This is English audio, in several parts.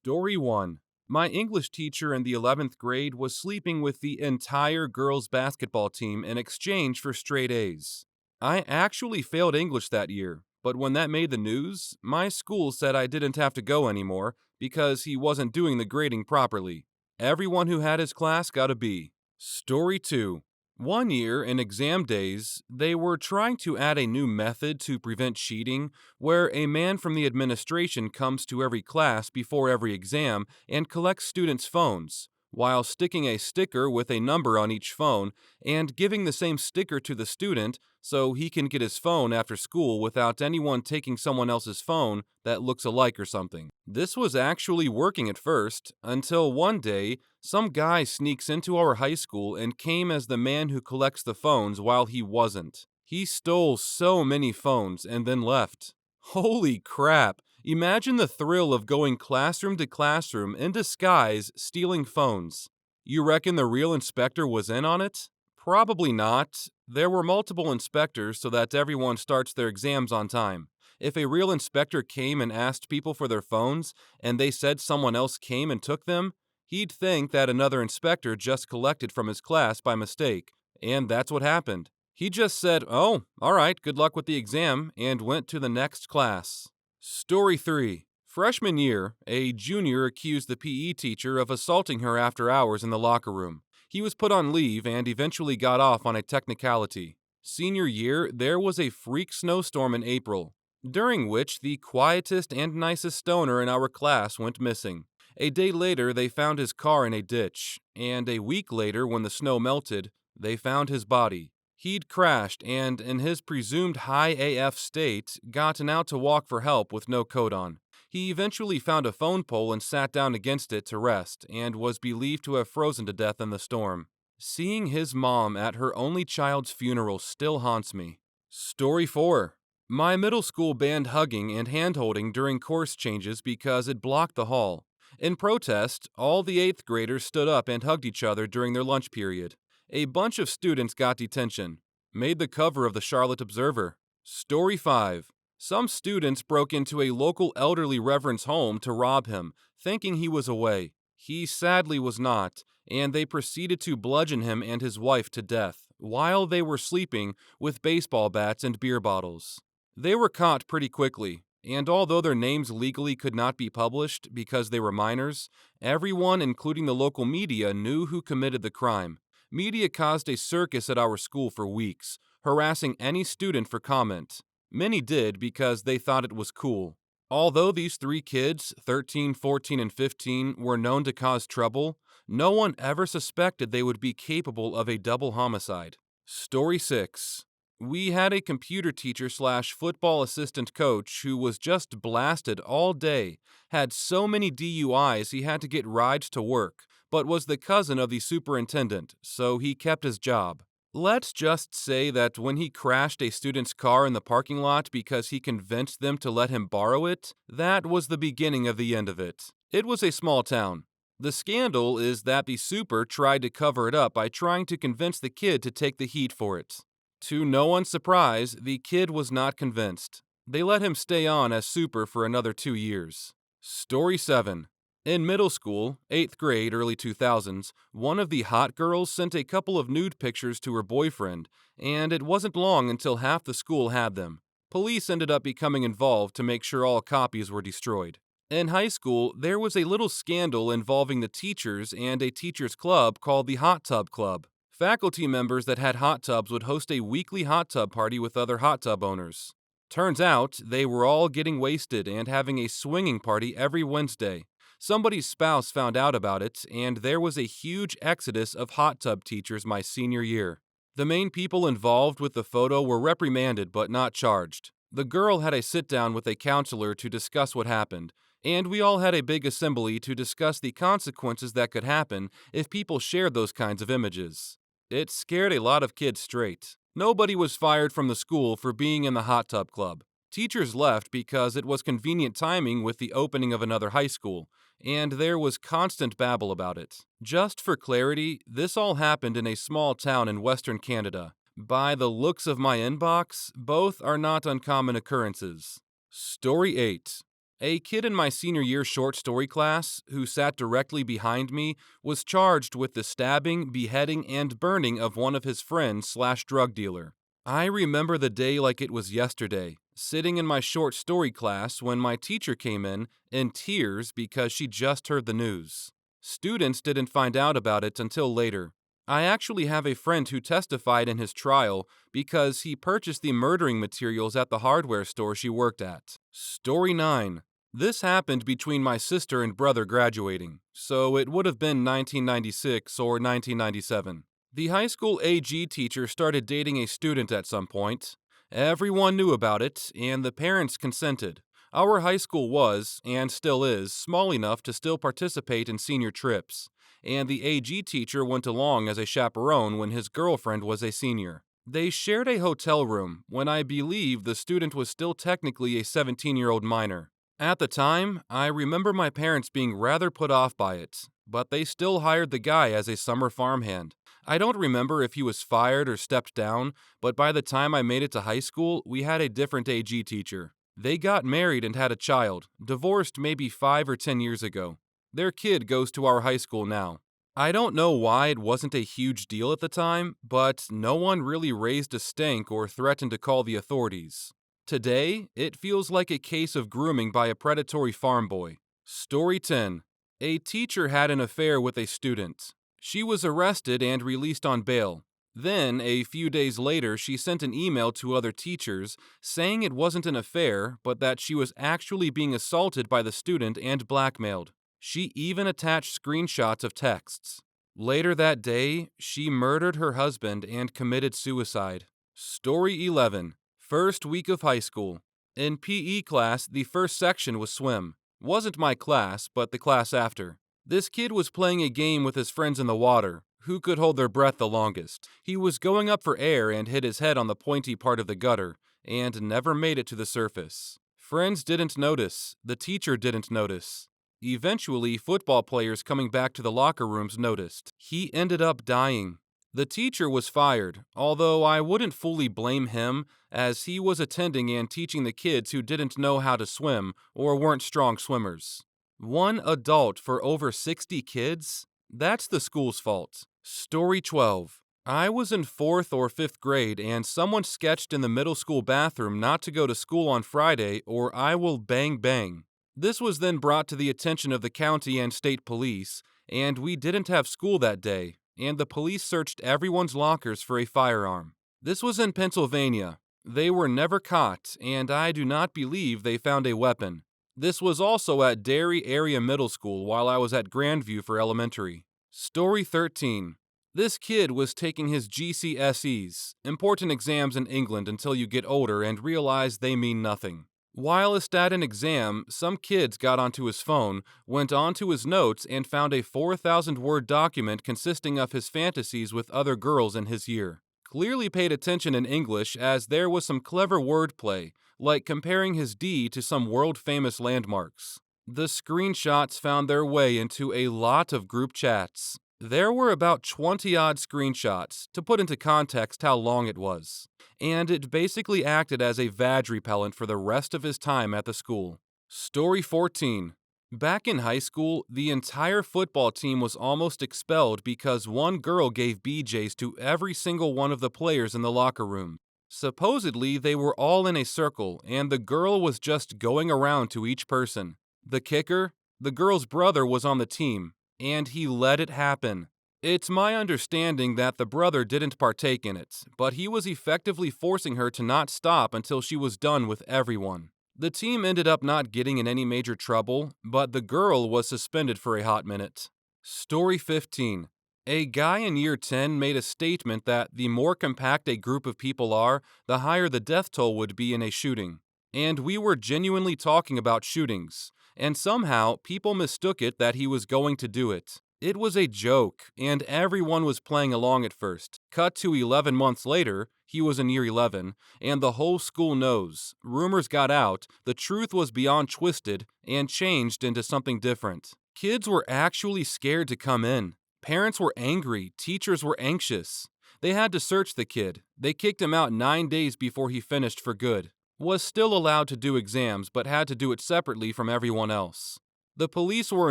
Story 1. My English teacher in the 11th grade was sleeping with the entire girls' basketball team in exchange for straight A's. I actually failed English that year, but when that made the news, my school said I didn't have to go anymore because he wasn't doing the grading properly. Everyone who had his class got a B. Story 2. One year, in exam days, they were trying to add a new method to prevent cheating where a man from the administration comes to every class before every exam and collects students' phones, while sticking a sticker with a number on each phone and giving the same sticker to the student so he can get his phone after school without anyone taking someone else's phone that looks alike or something. This was actually working at first, until one day, some guy sneaks into our high school and came as the man who collects the phones while he wasn't. He stole so many phones and then left. Holy crap! Imagine the thrill of going classroom to classroom in disguise stealing phones. You reckon the real inspector was in on it? Probably not. There were multiple inspectors so that everyone starts their exams on time. If a real inspector came and asked people for their phones and they said someone else came and took them, he'd think that another inspector just collected from his class by mistake. And that's what happened. He just said, "Oh, all right, good luck with the exam," and went to the next class. Story 3. Freshman year, a junior accused the PE teacher of assaulting her after hours in the locker room. He was put on leave and eventually got off on a technicality. Senior year, there was a freak snowstorm in April, during which the quietest and nicest stoner in our class went missing. A day later, they found his car in a ditch, and a week later, when the snow melted, they found his body. He'd crashed and, in his presumed high AF state, gotten out to walk for help with no coat on. He eventually found a phone pole and sat down against it to rest, and was believed to have frozen to death in the storm. Seeing his mom at her only child's funeral still haunts me. Story 4. My middle school banned hugging and hand-holding during course changes because it blocked the hall. In protest, all the 8th graders stood up and hugged each other during their lunch period. A bunch of students got detention. Made the cover of the Charlotte Observer. Story 5. Some students broke into a local elderly reverend's home to rob him, thinking he was away. He sadly was not, and they proceeded to bludgeon him and his wife to death while they were sleeping with baseball bats and beer bottles. They were caught pretty quickly, and although their names legally could not be published because they were minors, everyone, including the local media, knew who committed the crime. Media caused a circus at our school for weeks, harassing any student for comment. Many did because they thought it was cool. Although these three kids, 13, 14, and 15, were known to cause trouble, no one ever suspected they would be capable of a double homicide. Story 6. We had a computer teacher slash football assistant coach who was just blasted all day, had so many DUIs he had to get rides to work, but was the cousin of the superintendent, so he kept his job. Let's just say that when he crashed a student's car in the parking lot because he convinced them to let him borrow it, that was the beginning of the end of it. It was a small town. The scandal is that the super tried to cover it up by trying to convince the kid to take the heat for it. To no one's surprise, the kid was not convinced. They let him stay on as super for another 2 years. Story 7. In middle school, 8th grade, early 2000s, one of the hot girls sent a couple of nude pictures to her boyfriend, and it wasn't long until half the school had them. Police ended up becoming involved to make sure all copies were destroyed. In high school, there was a little scandal involving the teachers and a teachers' club called the Hot Tub Club. Faculty members that had hot tubs would host a weekly hot tub party with other hot tub owners. Turns out, they were all getting wasted and having a swinging party every Wednesday. Somebody's spouse found out about it, and there was a huge exodus of hot tub teachers my senior year. The main people involved with the photo were reprimanded but not charged. The girl had a sit-down with a counselor to discuss what happened, and we all had a big assembly to discuss the consequences that could happen if people shared those kinds of images. It scared a lot of kids straight. Nobody was fired from the school for being in the hot tub club. Teachers left because it was convenient timing with the opening of another high school, and there was constant babble about it. Just for clarity, this all happened in a small town in Western Canada. By the looks of my inbox, both are not uncommon occurrences. Story 8. A kid in my senior year short story class, who sat directly behind me, was charged with the stabbing, beheading, and burning of one of his friends/drug dealer. I remember the day like it was yesterday, sitting in my short story class when my teacher came in tears because she just heard the news. Students didn't find out about it until later. I actually have a friend who testified in his trial because he purchased the murdering materials at the hardware store she worked at. Story 9. This happened between my sister and brother graduating, so it would have been 1996 or 1997. The high school AG teacher started dating a student at some point. Everyone knew about it, and the parents consented. Our high school was, and still is, small enough to still participate in senior trips, and the AG teacher went along as a chaperone when his girlfriend was a senior. They shared a hotel room when I believe the student was still technically a 17-year-old minor. At the time, I remember my parents being rather put off by it, but they still hired the guy as a summer farmhand. I don't remember if he was fired or stepped down, but by the time I made it to high school, we had a different AG teacher. They got married and had a child, divorced maybe 5 or 10 years ago. Their kid goes to our high school now. I don't know why it wasn't a huge deal at the time, but no one really raised a stink or threatened to call the authorities. Today, it feels like a case of grooming by a predatory farm boy. Story 10. A teacher had an affair with a student. She was arrested and released on bail. Then, a few days later, she sent an email to other teachers saying it wasn't an affair, but that she was actually being assaulted by the student and blackmailed. She even attached screenshots of texts. Later that day, she murdered her husband and committed suicide. Story 11. First week of high school. In PE class, the first section was swim. Wasn't my class, but the class after. This kid was playing a game with his friends in the water. Who could hold their breath the longest? He was going up for air and hit his head on the pointy part of the gutter, and never made it to the surface. Friends didn't notice. The teacher didn't notice. Eventually, football players coming back to the locker rooms noticed. He ended up dying. The teacher was fired, although I wouldn't fully blame him, as he was attending and teaching the kids who didn't know how to swim or weren't strong swimmers. One adult for over 60 kids? That's the school's fault. Story 12. I was in 4th or 5th grade and someone sketched in the middle school bathroom not to go to school on Friday or I will bang bang. This was then brought to the attention of the county and state police, and we didn't have school that day, and the police searched everyone's lockers for a firearm. This was in Pennsylvania. They were never caught, and I do not believe they found a weapon. This was also at Derry Area Middle School while I was at Grandview for elementary. Story 13. This kid was taking his GCSEs, important exams in England until you get older and realize they mean nothing. Whilst at an exam, some kids got onto his phone, went onto his notes, and found a 4,000-word document consisting of his fantasies with other girls in his year. Clearly paid attention in English as there was some clever wordplay, like comparing his D to some world-famous landmarks. The screenshots found their way into a lot of group chats. There were about 20-odd screenshots, to put into context how long it was, and it basically acted as a vag repellent for the rest of his time at the school. Story 14. Back in high school, the entire football team was almost expelled because one girl gave BJs to every single one of the players in the locker room. Supposedly, they were all in a circle, and the girl was just going around to each person. The kicker? The girl's brother was on the team, and he let it happen. It's my understanding that the brother didn't partake in it, but he was effectively forcing her to not stop until she was done with everyone. The team ended up not getting in any major trouble, but the girl was suspended for a hot minute. Story 15. A guy in year 10 made a statement that the more compact a group of people are, the higher the death toll would be in a shooting. And we were genuinely talking about shootings, and somehow people mistook it that he was going to do it. It was a joke, and everyone was playing along at first. Cut to 11 months later, he was in year 11, and the whole school knows. Rumors got out, the truth was beyond twisted, and changed into something different. Kids were actually scared to come in. Parents were angry, teachers were anxious. They had to search the kid. They kicked him out 9 days before he finished for good. was still allowed to do exams but had to do it separately from everyone else. The police were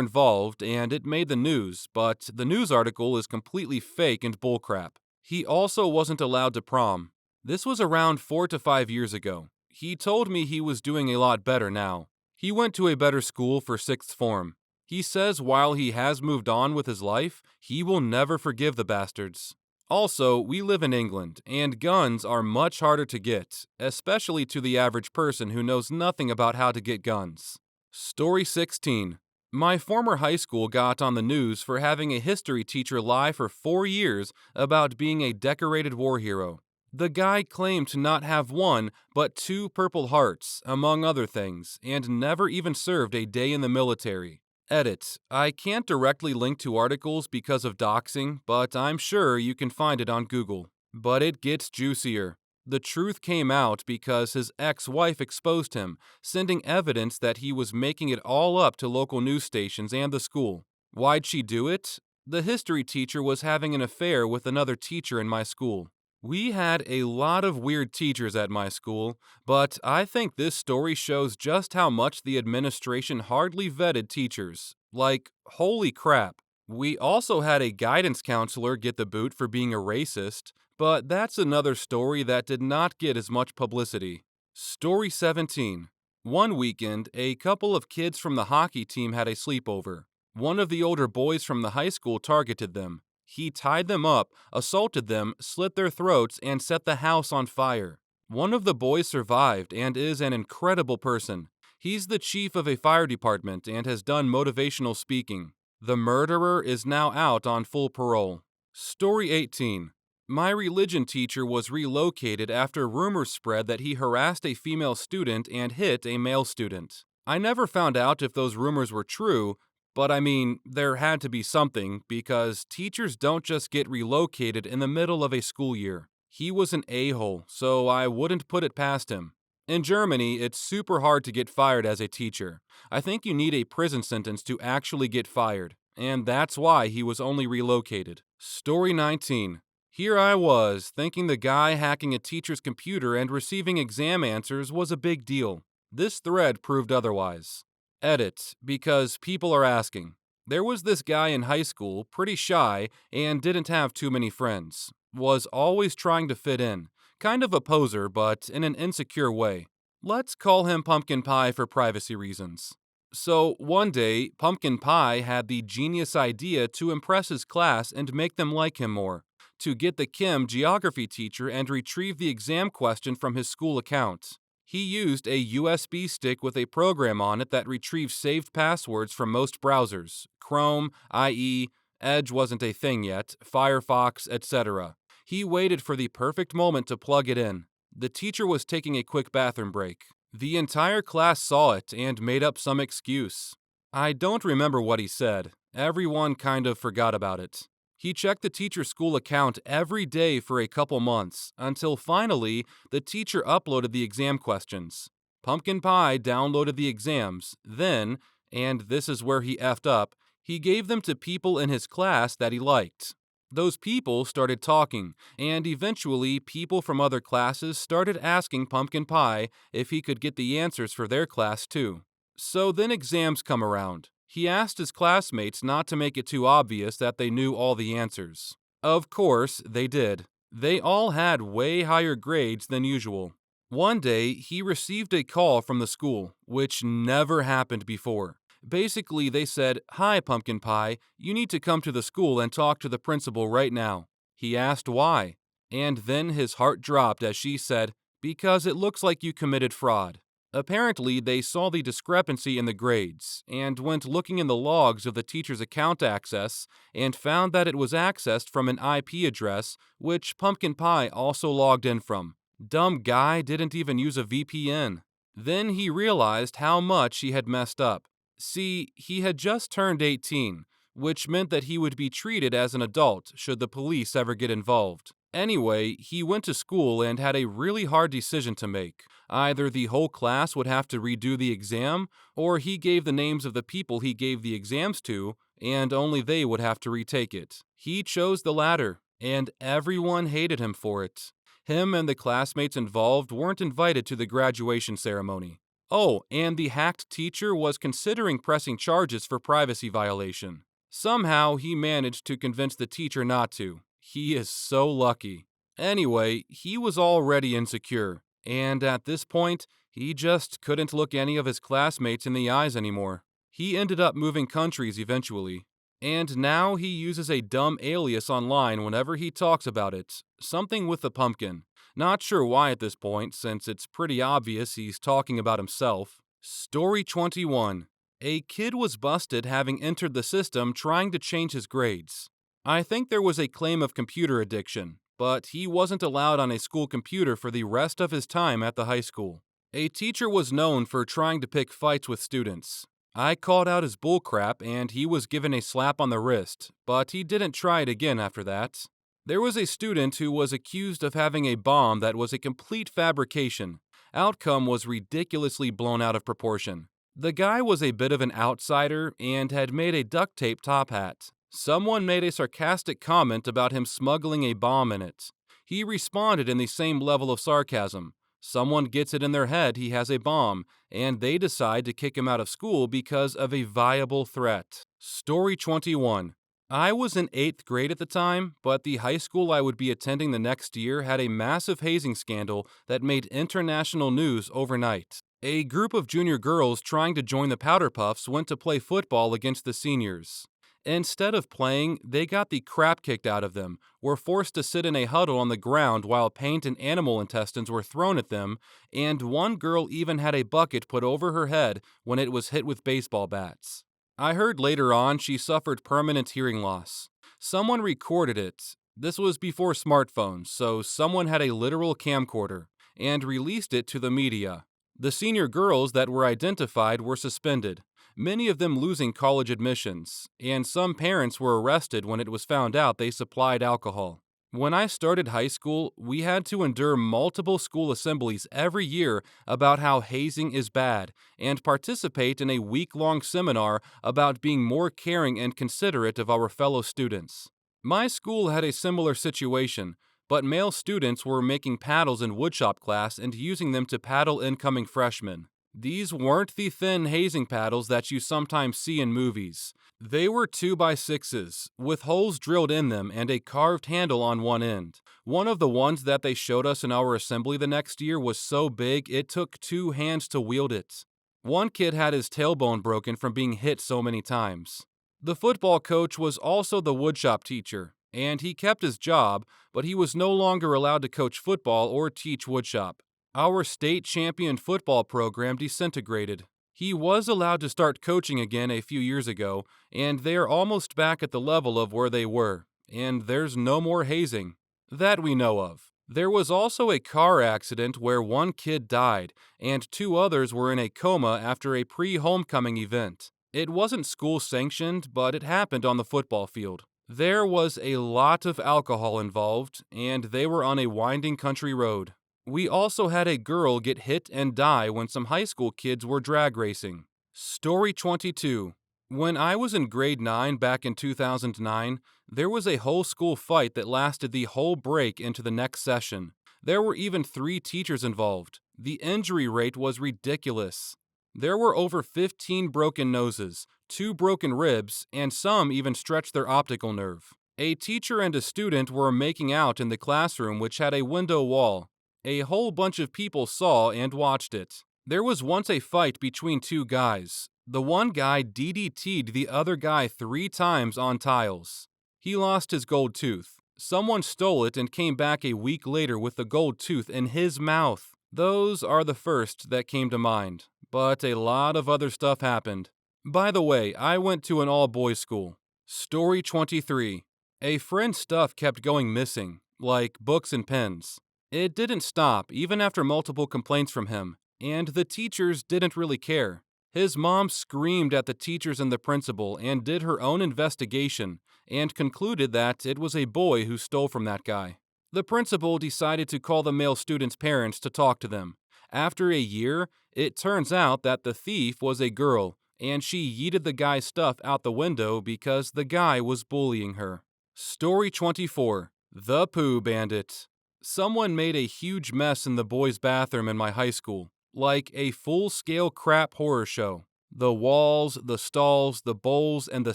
involved and it made the news, but the news article is completely fake and bullcrap. He also wasn't allowed to prom. This was around 4 to 5 years ago. He told me he was doing a lot better now. He went to a better school for sixth form. He says while he has moved on with his life, he will never forgive the bastards. Also, we live in England, and guns are much harder to get, especially to the average person who knows nothing about how to get guns. Story 16. My former high school got on the news for having a history teacher lie for 4 years about being a decorated war hero. The guy claimed to not have one, but 2 Purple Hearts, among other things, and never even served a day in the military. Edit. I can't directly link to articles because of doxing, but I'm sure you can find it on Google. But it gets juicier. The truth came out because his ex-wife exposed him, sending evidence that he was making it all up to local news stations and the school. Why'd she do it? The history teacher was having an affair with another teacher in my school. We had a lot of weird teachers at my school, but I think this story shows just how much the administration hardly vetted teachers. Like, holy crap. We also had a guidance counselor get the boot for being a racist, but that's another story that did not get as much publicity. Story 17. One weekend, a couple of kids from the hockey team had a sleepover. One of the older boys from the high school targeted them. He tied them up, assaulted them, slit their throats, and set the house on fire. One of the boys survived and is an incredible person. He's the chief of a fire department and has done motivational speaking. The murderer is now out on full parole. Story 18. My religion teacher was relocated after rumors spread that he harassed a female student and hit a male student. I never found out if those rumors were true, but I mean, there had to be something because teachers don't just get relocated in the middle of a school year. He was an a-hole, so I wouldn't put it past him. In Germany, it's super hard to get fired as a teacher. I think you need a prison sentence to actually get fired, and that's why he was only relocated. Story 19. Here I was, thinking the guy hacking a teacher's computer and receiving exam answers was a big deal. This thread proved otherwise. Edit, because people are asking. There was this guy in high school, pretty shy, and didn't have too many friends. Was always trying to fit in. Kind of a poser, but in an insecure way. Let's call him Pumpkin Pie for privacy reasons. So, one day, Pumpkin Pie had the genius idea to impress his class and make them like him more. To get the Kim geography teacher and retrieve the exam question from his school account. He used a USB stick with a program on it that retrieves saved passwords from most browsers, Chrome, IE, Edge wasn't a thing yet, Firefox, etc. He waited for the perfect moment to plug it in. The teacher was taking a quick bathroom break. The entire class saw it and made up some excuse. I don't remember what he said. Everyone kind of forgot about it. He checked the teacher's school account every day for a couple months, until finally, the teacher uploaded the exam questions. Pumpkin Pie downloaded the exams, then, and this is where he effed up, he gave them to people in his class that he liked. Those people started talking, and eventually people from other classes started asking Pumpkin Pie if he could get the answers for their class too. So then exams come around. He asked his classmates not to make it too obvious that they knew all the answers. Of course, they did. They all had way higher grades than usual. One day, he received a call from the school, which never happened before. Basically, they said, "Hi, Pumpkin Pie, you need to come to the school and talk to the principal right now." He asked why, and then his heart dropped as she said, "Because it looks like you committed fraud." Apparently, they saw the discrepancy in the grades and went looking in the logs of the teacher's account access and found that it was accessed from an IP address which Pumpkin Pie also logged in from. Dumb guy didn't even use a VPN. Then he realized how much he had messed up. See, he had just turned 18, which meant that he would be treated as an adult should the police ever get involved. Anyway, he went to school and had a really hard decision to make. Either the whole class would have to redo the exam, or he gave the names of the people he gave the exams to, and only they would have to retake it. He chose the latter, and everyone hated him for it. Him and the classmates involved weren't invited to the graduation ceremony. Oh, and the hacked teacher was considering pressing charges for privacy violation. Somehow, he managed to convince the teacher not to. He is so lucky. Anyway, he was already insecure, and at this point, he just couldn't look any of his classmates in the eyes anymore. He ended up moving countries eventually, and now he uses a dumb alias online whenever he talks about it, something with a pumpkin. Not sure why at this point, since it's pretty obvious he's talking about himself. Story 21. A kid was busted having entered the system trying to change his grades. I think there was a claim of computer addiction, but he wasn't allowed on a school computer for the rest of his time at the high school. A teacher was known for trying to pick fights with students. I called out his bullcrap and he was given a slap on the wrist, but he didn't try it again after that. There was a student who was accused of having a bomb that was a complete fabrication. Outcome was ridiculously blown out of proportion. The guy was a bit of an outsider and had made a duct tape top hat. Someone made a sarcastic comment about him smuggling a bomb in it. He responded in the same level of sarcasm. Someone gets it in their head he has a bomb, and they decide to kick him out of school because of a viable threat. Story 21. I was in 8th grade at the time, but the high school I would be attending the next year had a massive hazing scandal that made international news overnight. A group of junior girls trying to join the Powder Puffs went to play football against the seniors. Instead of playing, they got the crap kicked out of them, were forced to sit in a huddle on the ground while paint and animal intestines were thrown at them, and one girl even had a bucket put over her head when it was hit with baseball bats. I heard later on she suffered permanent hearing loss. Someone recorded it. This was before smartphones, so someone had a literal camcorder and released it to the media. The senior girls that were identified were suspended, many of them losing college admissions, and some parents were arrested when it was found out they supplied alcohol. When I started high school, we had to endure multiple school assemblies every year about how hazing is bad, and participate in a week-long seminar about being more caring and considerate of our fellow students. My school had a similar situation, but male students were making paddles in woodshop class and using them to paddle incoming freshmen. These weren't the thin hazing paddles that you sometimes see in movies. They were 2x6s, with holes drilled in them and a carved handle on one end. One of the ones that they showed us in our assembly the next year was so big it took 2 hands to wield it. One kid had his tailbone broken from being hit so many times. The football coach was also the woodshop teacher, and he kept his job, but he was no longer allowed to coach football or teach woodshop. Our state champion football program disintegrated. He was allowed to start coaching again a few years ago, and they are almost back at the level of where they were, and there's no more hazing. That we know of. There was also a car accident where one kid died, and 2 others were in a coma after a pre-homecoming event. It wasn't school sanctioned, but it happened on the football field. There was a lot of alcohol involved, and they were on a winding country road. We also had a girl get hit and die when some high school kids were drag racing. Story 22. When I was in grade 9 back in 2009, there was a whole school fight that lasted the whole break into the next session. There were even 3 teachers involved. The injury rate was ridiculous. There were over 15 broken noses, 2 broken ribs, and some even stretched their optical nerve. A teacher and a student were making out in the classroom, which had a window wall. A whole bunch of people saw and watched it. There was once a fight between 2 guys. The one guy DDT'd the other guy 3 times on tiles. He lost his gold tooth. Someone stole it and came back a week later with the gold tooth in his mouth. Those are the first that came to mind, but a lot of other stuff happened. By the way, I went to an all-boys school. Story 23. A friend's stuff kept going missing, like books and pens. It didn't stop, even after multiple complaints from him, and the teachers didn't really care. His mom screamed at the teachers and the principal and did her own investigation and concluded that it was a boy who stole from that guy. The principal decided to call the male students' parents to talk to them. After a year, it turns out that the thief was a girl, and she yeeted the guy's stuff out the window because the guy was bullying her. Story 24. The Pooh Bandit. Someone made a huge mess in the boys' bathroom in my high school, like a full-scale crap horror show. The walls, the stalls, the bowls, and the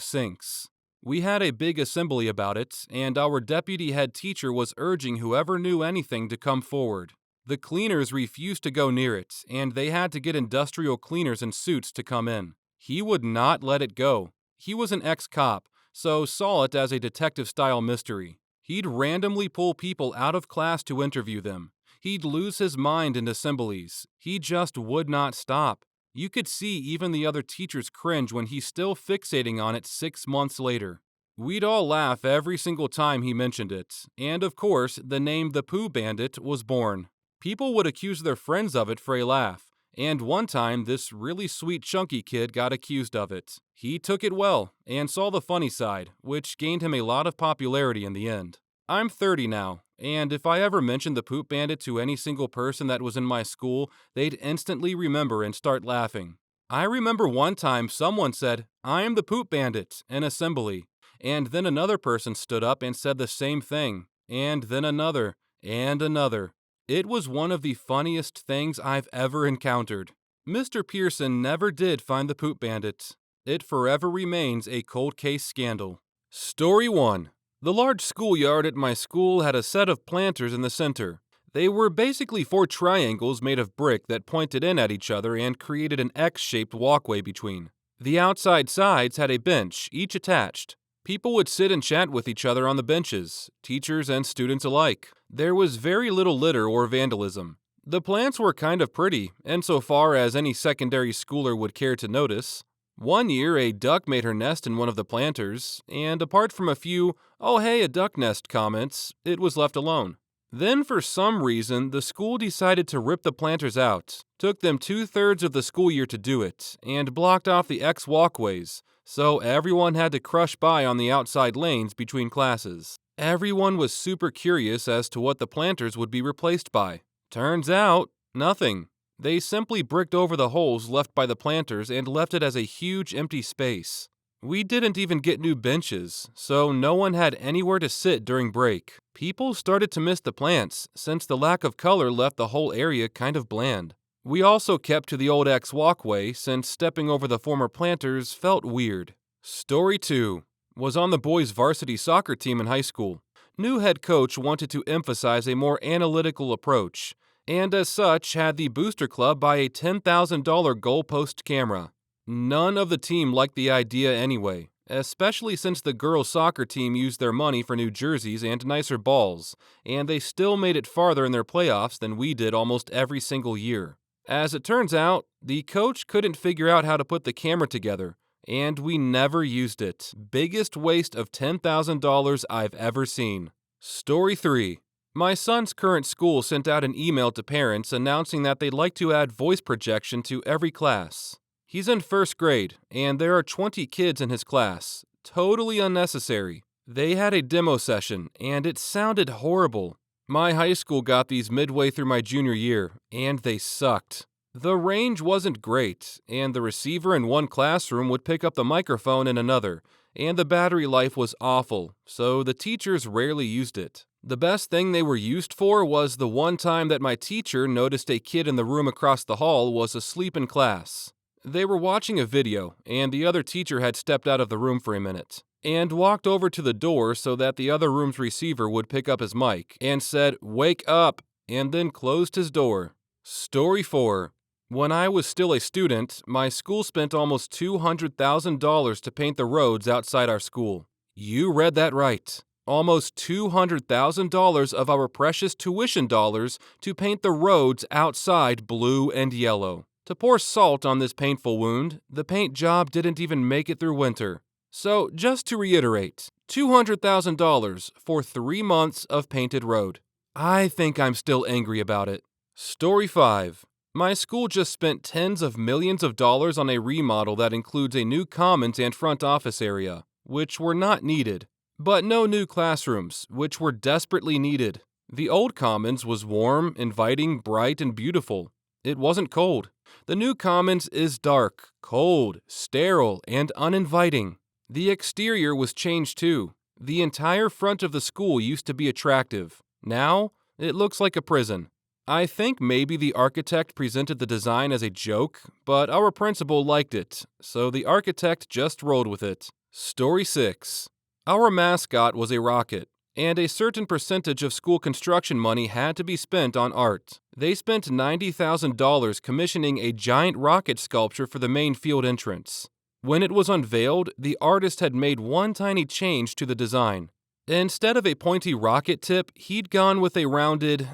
sinks. We had a big assembly about it, and our deputy head teacher was urging whoever knew anything to come forward. The cleaners refused to go near it, and they had to get industrial cleaners in suits to come in. He would not let it go. He was an ex-cop, so saw it as a detective-style mystery. He'd randomly pull people out of class to interview them. He'd lose his mind in assemblies. He just would not stop. You could see even the other teachers cringe when he's still fixating on it 6 months later. We'd all laugh every single time he mentioned it, and of course, the name the Pooh Bandit was born. People would accuse their friends of it for a laugh, and one time this really sweet chunky kid got accused of it. He took it well, and saw the funny side, which gained him a lot of popularity in the end. I'm 30 now, and if I ever mentioned the Poop Bandit to any single person that was in my school, they'd instantly remember and start laughing. I remember one time someone said, "I am the Poop Bandit," in assembly, and then another person stood up and said the same thing, and then another, and another. It was one of the funniest things I've ever encountered. Mr. Pearson never did find the Poop Bandit. It forever remains a cold case scandal. Story 1. The large schoolyard at my school had a set of planters in the center. They were basically 4 triangles made of brick that pointed in at each other and created an X-shaped walkway between. The outside sides had a bench, each attached. People would sit and chat with each other on the benches, teachers and students alike. There was very little litter or vandalism. The plants were kind of pretty, insofar as any secondary schooler would care to notice. One year, a duck made her nest in one of the planters, and apart from a few, "Oh hey, a duck nest" comments, it was left alone. Then, for some reason, the school decided to rip the planters out. Took them 2/3 of the school year to do it, and blocked off the X walkways, so everyone had to crush by on the outside lanes between classes. Everyone was super curious as to what the planters would be replaced by. Turns out, nothing. They simply bricked over the holes left by the planters and left it as a huge empty space. We didn't even get new benches, so no one had anywhere to sit during break. People started to miss the plants, since the lack of color left the whole area kind of bland. We also kept to the old X walkway, since stepping over the former planters felt weird. Story 2. Was on the boys' varsity soccer team in high school. New head coach wanted to emphasize a more analytical approach, and as such had the booster club buy a $10,000 goalpost camera. None of the team liked the idea anyway, especially since the girls' soccer team used their money for new jerseys and nicer balls, and they still made it farther in their playoffs than we did almost every single year. As it turns out, the coach couldn't figure out how to put the camera together, and we never used it. Biggest waste of $10,000 I've ever seen. Story 3. My son's current school sent out an email to parents announcing that they'd like to add voice projection to every class. He's in 1st grade, and there are 20 kids in his class. Totally unnecessary. They had a demo session, and it sounded horrible. My high school got these midway through my junior year, and they sucked. The range wasn't great, and the receiver in one classroom would pick up the microphone in another, and the battery life was awful, so the teachers rarely used it. The best thing they were used for was the one time that my teacher noticed a kid in the room across the hall was asleep in class. They were watching a video, and the other teacher had stepped out of the room for a minute, and walked over to the door so that the other room's receiver would pick up his mic, and said, "Wake up," and then closed his door. Story 4. When I was still a student, my school spent almost $200,000 to paint the roads outside our school. You read that right. Almost $200,000 of our precious tuition dollars to paint the roads outside blue and yellow. To pour salt on this painful wound, the paint job didn't even make it through winter. So, just to reiterate, $200,000 for 3 months of painted road. I think I'm still angry about it. Story 5. My school just spent tens of millions of dollars on a remodel that includes a new commons and front office area, which were not needed, but no new classrooms, which were desperately needed. The old commons was warm, inviting, bright, and beautiful. It wasn't cold. The new commons is dark, cold, sterile, and uninviting. The exterior was changed too. The entire front of the school used to be attractive. Now, It looks like a prison. I think maybe the architect presented the design as a joke, but our principal liked it, so the architect just rolled with it. Story 6. Our mascot was a rocket, and a certain percentage of school construction money had to be spent on art. They spent $90,000 commissioning a giant rocket sculpture for the main field entrance. When it was unveiled, the artist had made one tiny change to the design. Instead of a pointy rocket tip, he'd gone with a rounded,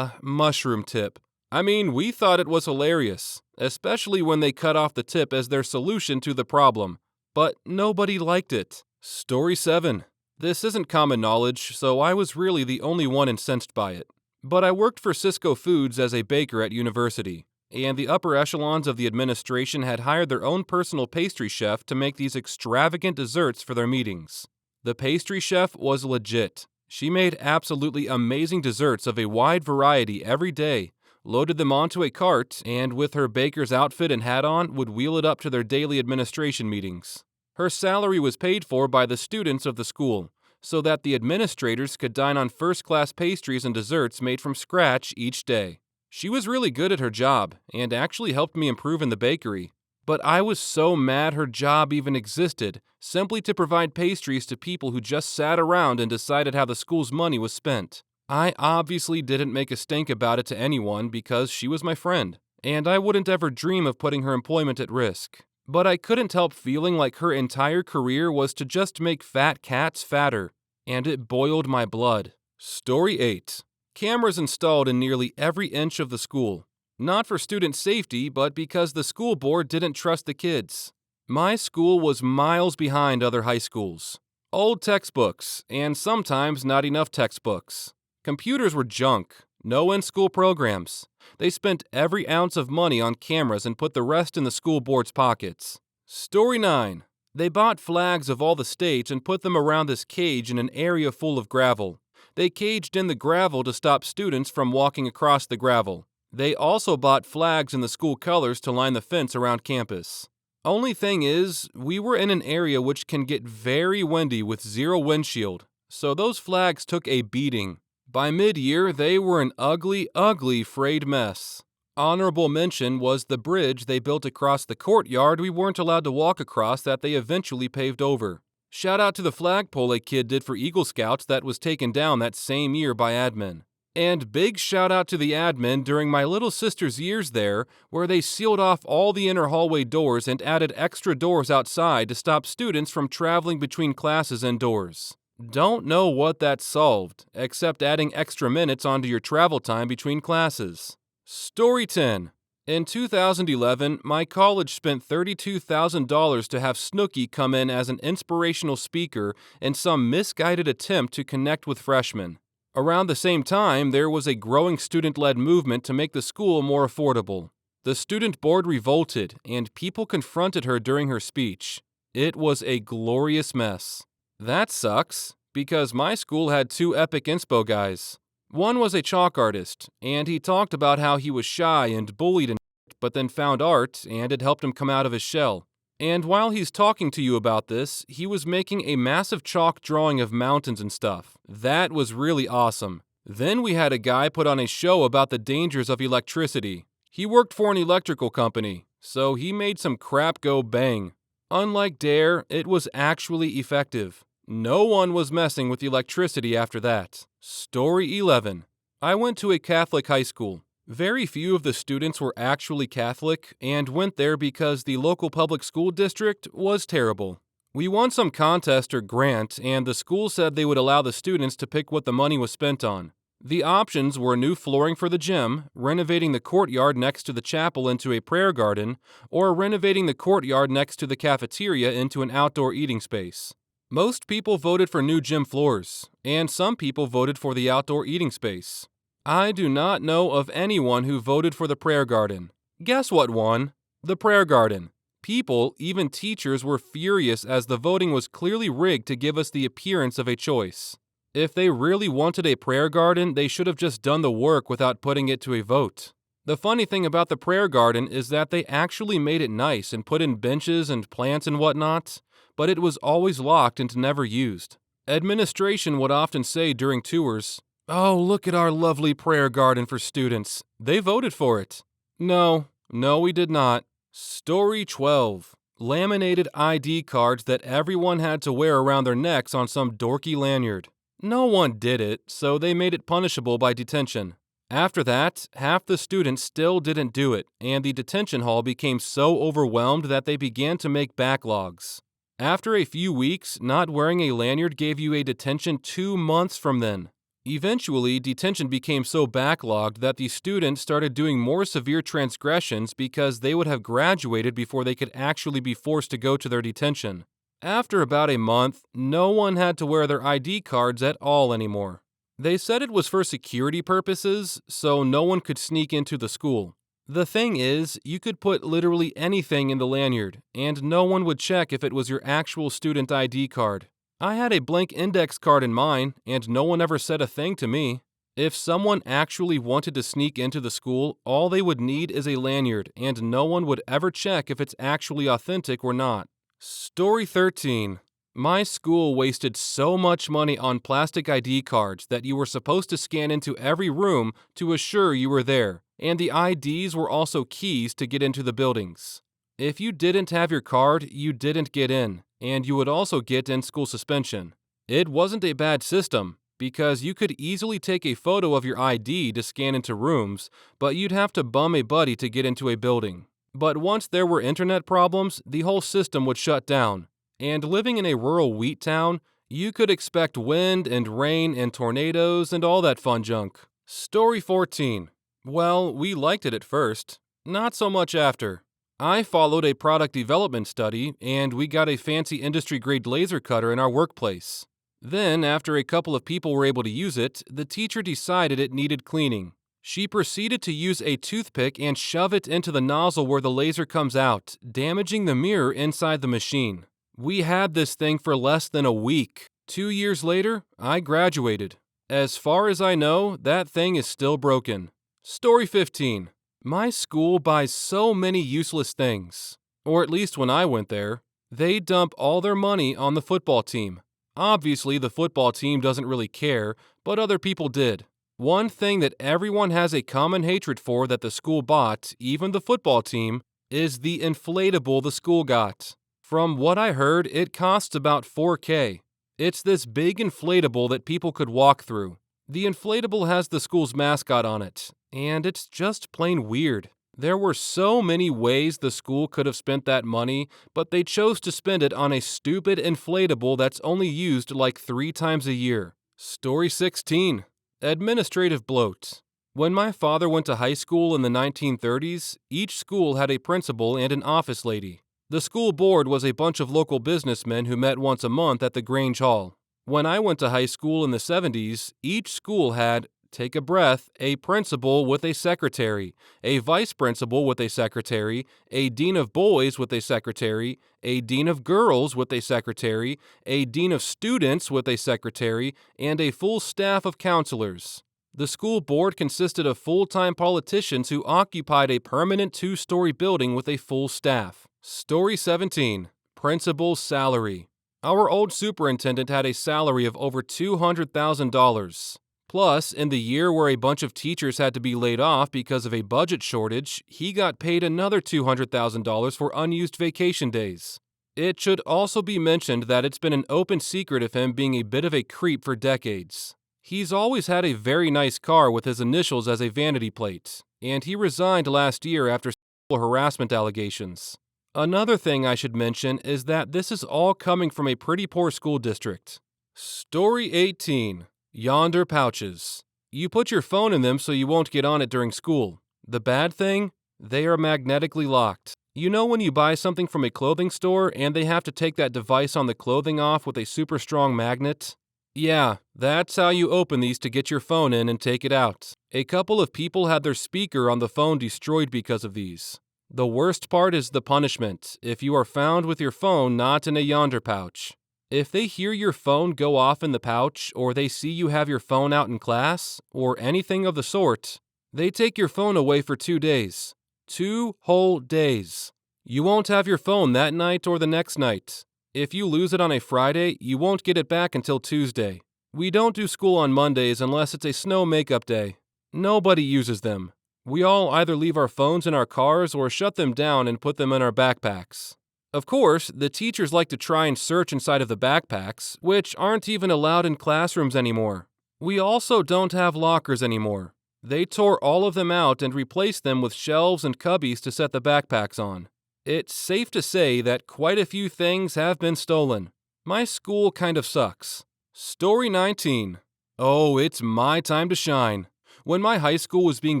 mushroom tip. I mean, we thought it was hilarious, especially when they cut off the tip as their solution to the problem. But nobody liked it. Story 7. This isn't common knowledge, so I was really the only one incensed by it. But I worked for Cisco Foods as a baker at university, and the upper echelons of the administration had hired their own personal pastry chef to make these extravagant desserts for their meetings. The pastry chef was legit. She made absolutely amazing desserts of a wide variety every day, loaded them onto a cart, and with her baker's outfit and hat on, would wheel it up to their daily administration meetings. Her salary was paid for by the students of the school, so that the administrators could dine on first-class pastries and desserts made from scratch each day. She was really good at her job, and actually helped me improve in the bakery. But I was so mad her job even existed, simply to provide pastries to people who just sat around and decided how the school's money was spent. I obviously didn't make a stink about it to anyone because she was my friend, and I wouldn't ever dream of putting her employment at risk. But I couldn't help feeling like her entire career was to just make fat cats fatter, and it boiled my blood. Story 8. Cameras installed in nearly every inch of the school. Not for student safety, but because the school board didn't trust the kids. My school was miles behind other high schools. Old textbooks, and sometimes not enough textbooks. Computers were junk, no in-school programs. They spent every ounce of money on cameras and put the rest in the school board's pockets. Story 9. They bought flags of all the states and put them around this cage in an area full of gravel. They caged in the gravel to stop students from walking across the gravel. They also bought flags in the school colors to line the fence around campus. Only thing is, we were in an area which can get very windy with zero windshield, so those flags took a beating. By mid-year, they were an ugly, ugly frayed mess. Honorable mention was the bridge they built across the courtyard we weren't allowed to walk across that they eventually paved over. Shout out to the flagpole a kid did for Eagle Scouts that was taken down that same year by admin. And big shout out to the admin during my little sister's years there, where they sealed off all the inner hallway doors and added extra doors outside to stop students from traveling between classes indoors. Don't know what that solved, except adding extra minutes onto your travel time between classes. Story 10. In 2011, my college spent $32,000 to have Snooki come in as an inspirational speaker in some misguided attempt to connect with freshmen. Around the same time, there was a growing student-led movement to make the school more affordable. The student board revolted, and people confronted her during her speech. It was a glorious mess. That sucks, because my school had two epic inspo guys. One was a chalk artist, and he talked about how he was shy and bullied and but then found art, and it helped him come out of his shell. And while he's talking to you about this, he was making a massive chalk drawing of mountains and stuff. That was really awesome. Then we had a guy put on a show about the dangers of electricity. He worked for an electrical company, so he made some crap go bang. Unlike Dare, it was actually effective. No one was messing with electricity after that. Story 11. I went to a Catholic high school. Very few of the students were actually Catholic and went there because the local public school district was terrible. We won some contest or grant, and the school said they would allow the students to pick what the money was spent on. The options were new flooring for the gym, renovating the courtyard next to the chapel into a prayer garden, or renovating the courtyard next to the cafeteria into an outdoor eating space. Most people voted for new gym floors, and some people voted for the outdoor eating space. I do not know of anyone who voted for the prayer garden. Guess what won? The prayer garden. People, even teachers, were furious as the voting was clearly rigged to give us the appearance of a choice. If they really wanted a prayer garden, they should have just done the work without putting it to a vote. The funny thing about the prayer garden is that they actually made it nice and put in benches and plants and whatnot, but it was always locked and never used. Administration would often say during tours, Oh, look at our lovely prayer garden for students. They voted for it. No, we did not. Story 12. Laminated ID cards that everyone had to wear around their necks on some dorky lanyard. No one did it, so they made it punishable by detention. After that, half the students still didn't do it, and the detention hall became so overwhelmed that they began to make backlogs. After a few weeks, not wearing a lanyard gave you a detention 2 months from then. Eventually, detention became so backlogged that the students started doing more severe transgressions because they would have graduated before they could actually be forced to go to their detention. After about a month, no one had to wear their ID cards at all anymore. They said it was for security purposes, so no one could sneak into the school. The thing is, you could put literally anything in the lanyard, and no one would check if it was your actual student ID card. I had a blank index card in mine, and no one ever said a thing to me. If someone actually wanted to sneak into the school, all they would need is a lanyard, and no one would ever check if it's actually authentic or not. Story 13. My school wasted so much money on plastic ID cards that you were supposed to scan into every room to assure you were there, and the IDs were also keys to get into the buildings. If you didn't have your card, you didn't get in, and you would also get in-school suspension. It wasn't a bad system, because you could easily take a photo of your ID to scan into rooms, but you'd have to bum a buddy to get into a building. But once there were internet problems, the whole system would shut down. And living in a rural wheat town, you could expect wind and rain and tornadoes and all that fun junk. Story 14. Well, we liked it at first. Not so much after. I followed a product development study, and we got a fancy industry-grade laser cutter in our workplace. Then, after a couple of people were able to use it, the teacher decided it needed cleaning. She proceeded to use a toothpick and shove it into the nozzle where the laser comes out, damaging the mirror inside the machine. We had this thing for less than a week. 2 years later, I graduated. As far as I know, that thing is still broken. Story 15. My school buys so many useless things. Or at least when I went there. They dump all their money on the football team. Obviously, the football team doesn't really care, but other people did. One thing that everyone has a common hatred for that the school bought, even the football team, is the inflatable the school got. From what I heard, it costs about $4,000. It's this big inflatable that people could walk through. The inflatable has the school's mascot on it, and it's just plain weird. There were so many ways the school could have spent that money, but they chose to spend it on a stupid inflatable that's only used like 3 times a year. Story 16. Administrative bloat. When my father went to high school in the 1930s, each school had a principal and an office lady. The school board was a bunch of local businessmen who met once a month at the Grange Hall. When I went to high school in the 70s, each school had, take a breath, a principal with a secretary, a vice principal with a secretary, a dean of boys with a secretary, a dean of girls with a secretary, a dean of students with a secretary, and a full staff of counselors. The school board consisted of full-time politicians who occupied a permanent 2-story building with a full staff. Story 17. Principal's salary. Our old superintendent had a salary of over $200,000. Plus, in the year where a bunch of teachers had to be laid off because of a budget shortage, he got paid another $200,000 for unused vacation days. It should also be mentioned that it's been an open secret of him being a bit of a creep for decades. He's always had a very nice car with his initials as a vanity plate, and he resigned last year after sexual harassment allegations. Another thing I should mention is that this is all coming from a pretty poor school district. Story 18. Yonder pouches. You put your phone in them so you won't get on it during school. The bad thing? They are magnetically locked. You know when you buy something from a clothing store and they have to take that device on the clothing off with a super strong magnet? Yeah, that's how you open these to get your phone in and take it out. A couple of people had their speaker on the phone destroyed because of these. The worst part is the punishment if you are found with your phone not in a yonder pouch. If they hear your phone go off in the pouch, or they see you have your phone out in class, or anything of the sort, they take your phone away for 2 days. 2 whole days. You won't have your phone that night or the next night. If you lose it on a Friday, you won't get it back until Tuesday. We don't do school on Mondays unless it's a snow makeup day. Nobody uses them. We all either leave our phones in our cars or shut them down and put them in our backpacks. Of course, the teachers like to try and search inside of the backpacks, which aren't even allowed in classrooms anymore. We also don't have lockers anymore. They tore all of them out and replaced them with shelves and cubbies to set the backpacks on. It's safe to say that quite a few things have been stolen. My school kind of sucks. Story 19. Oh, it's my time to shine. When my high school was being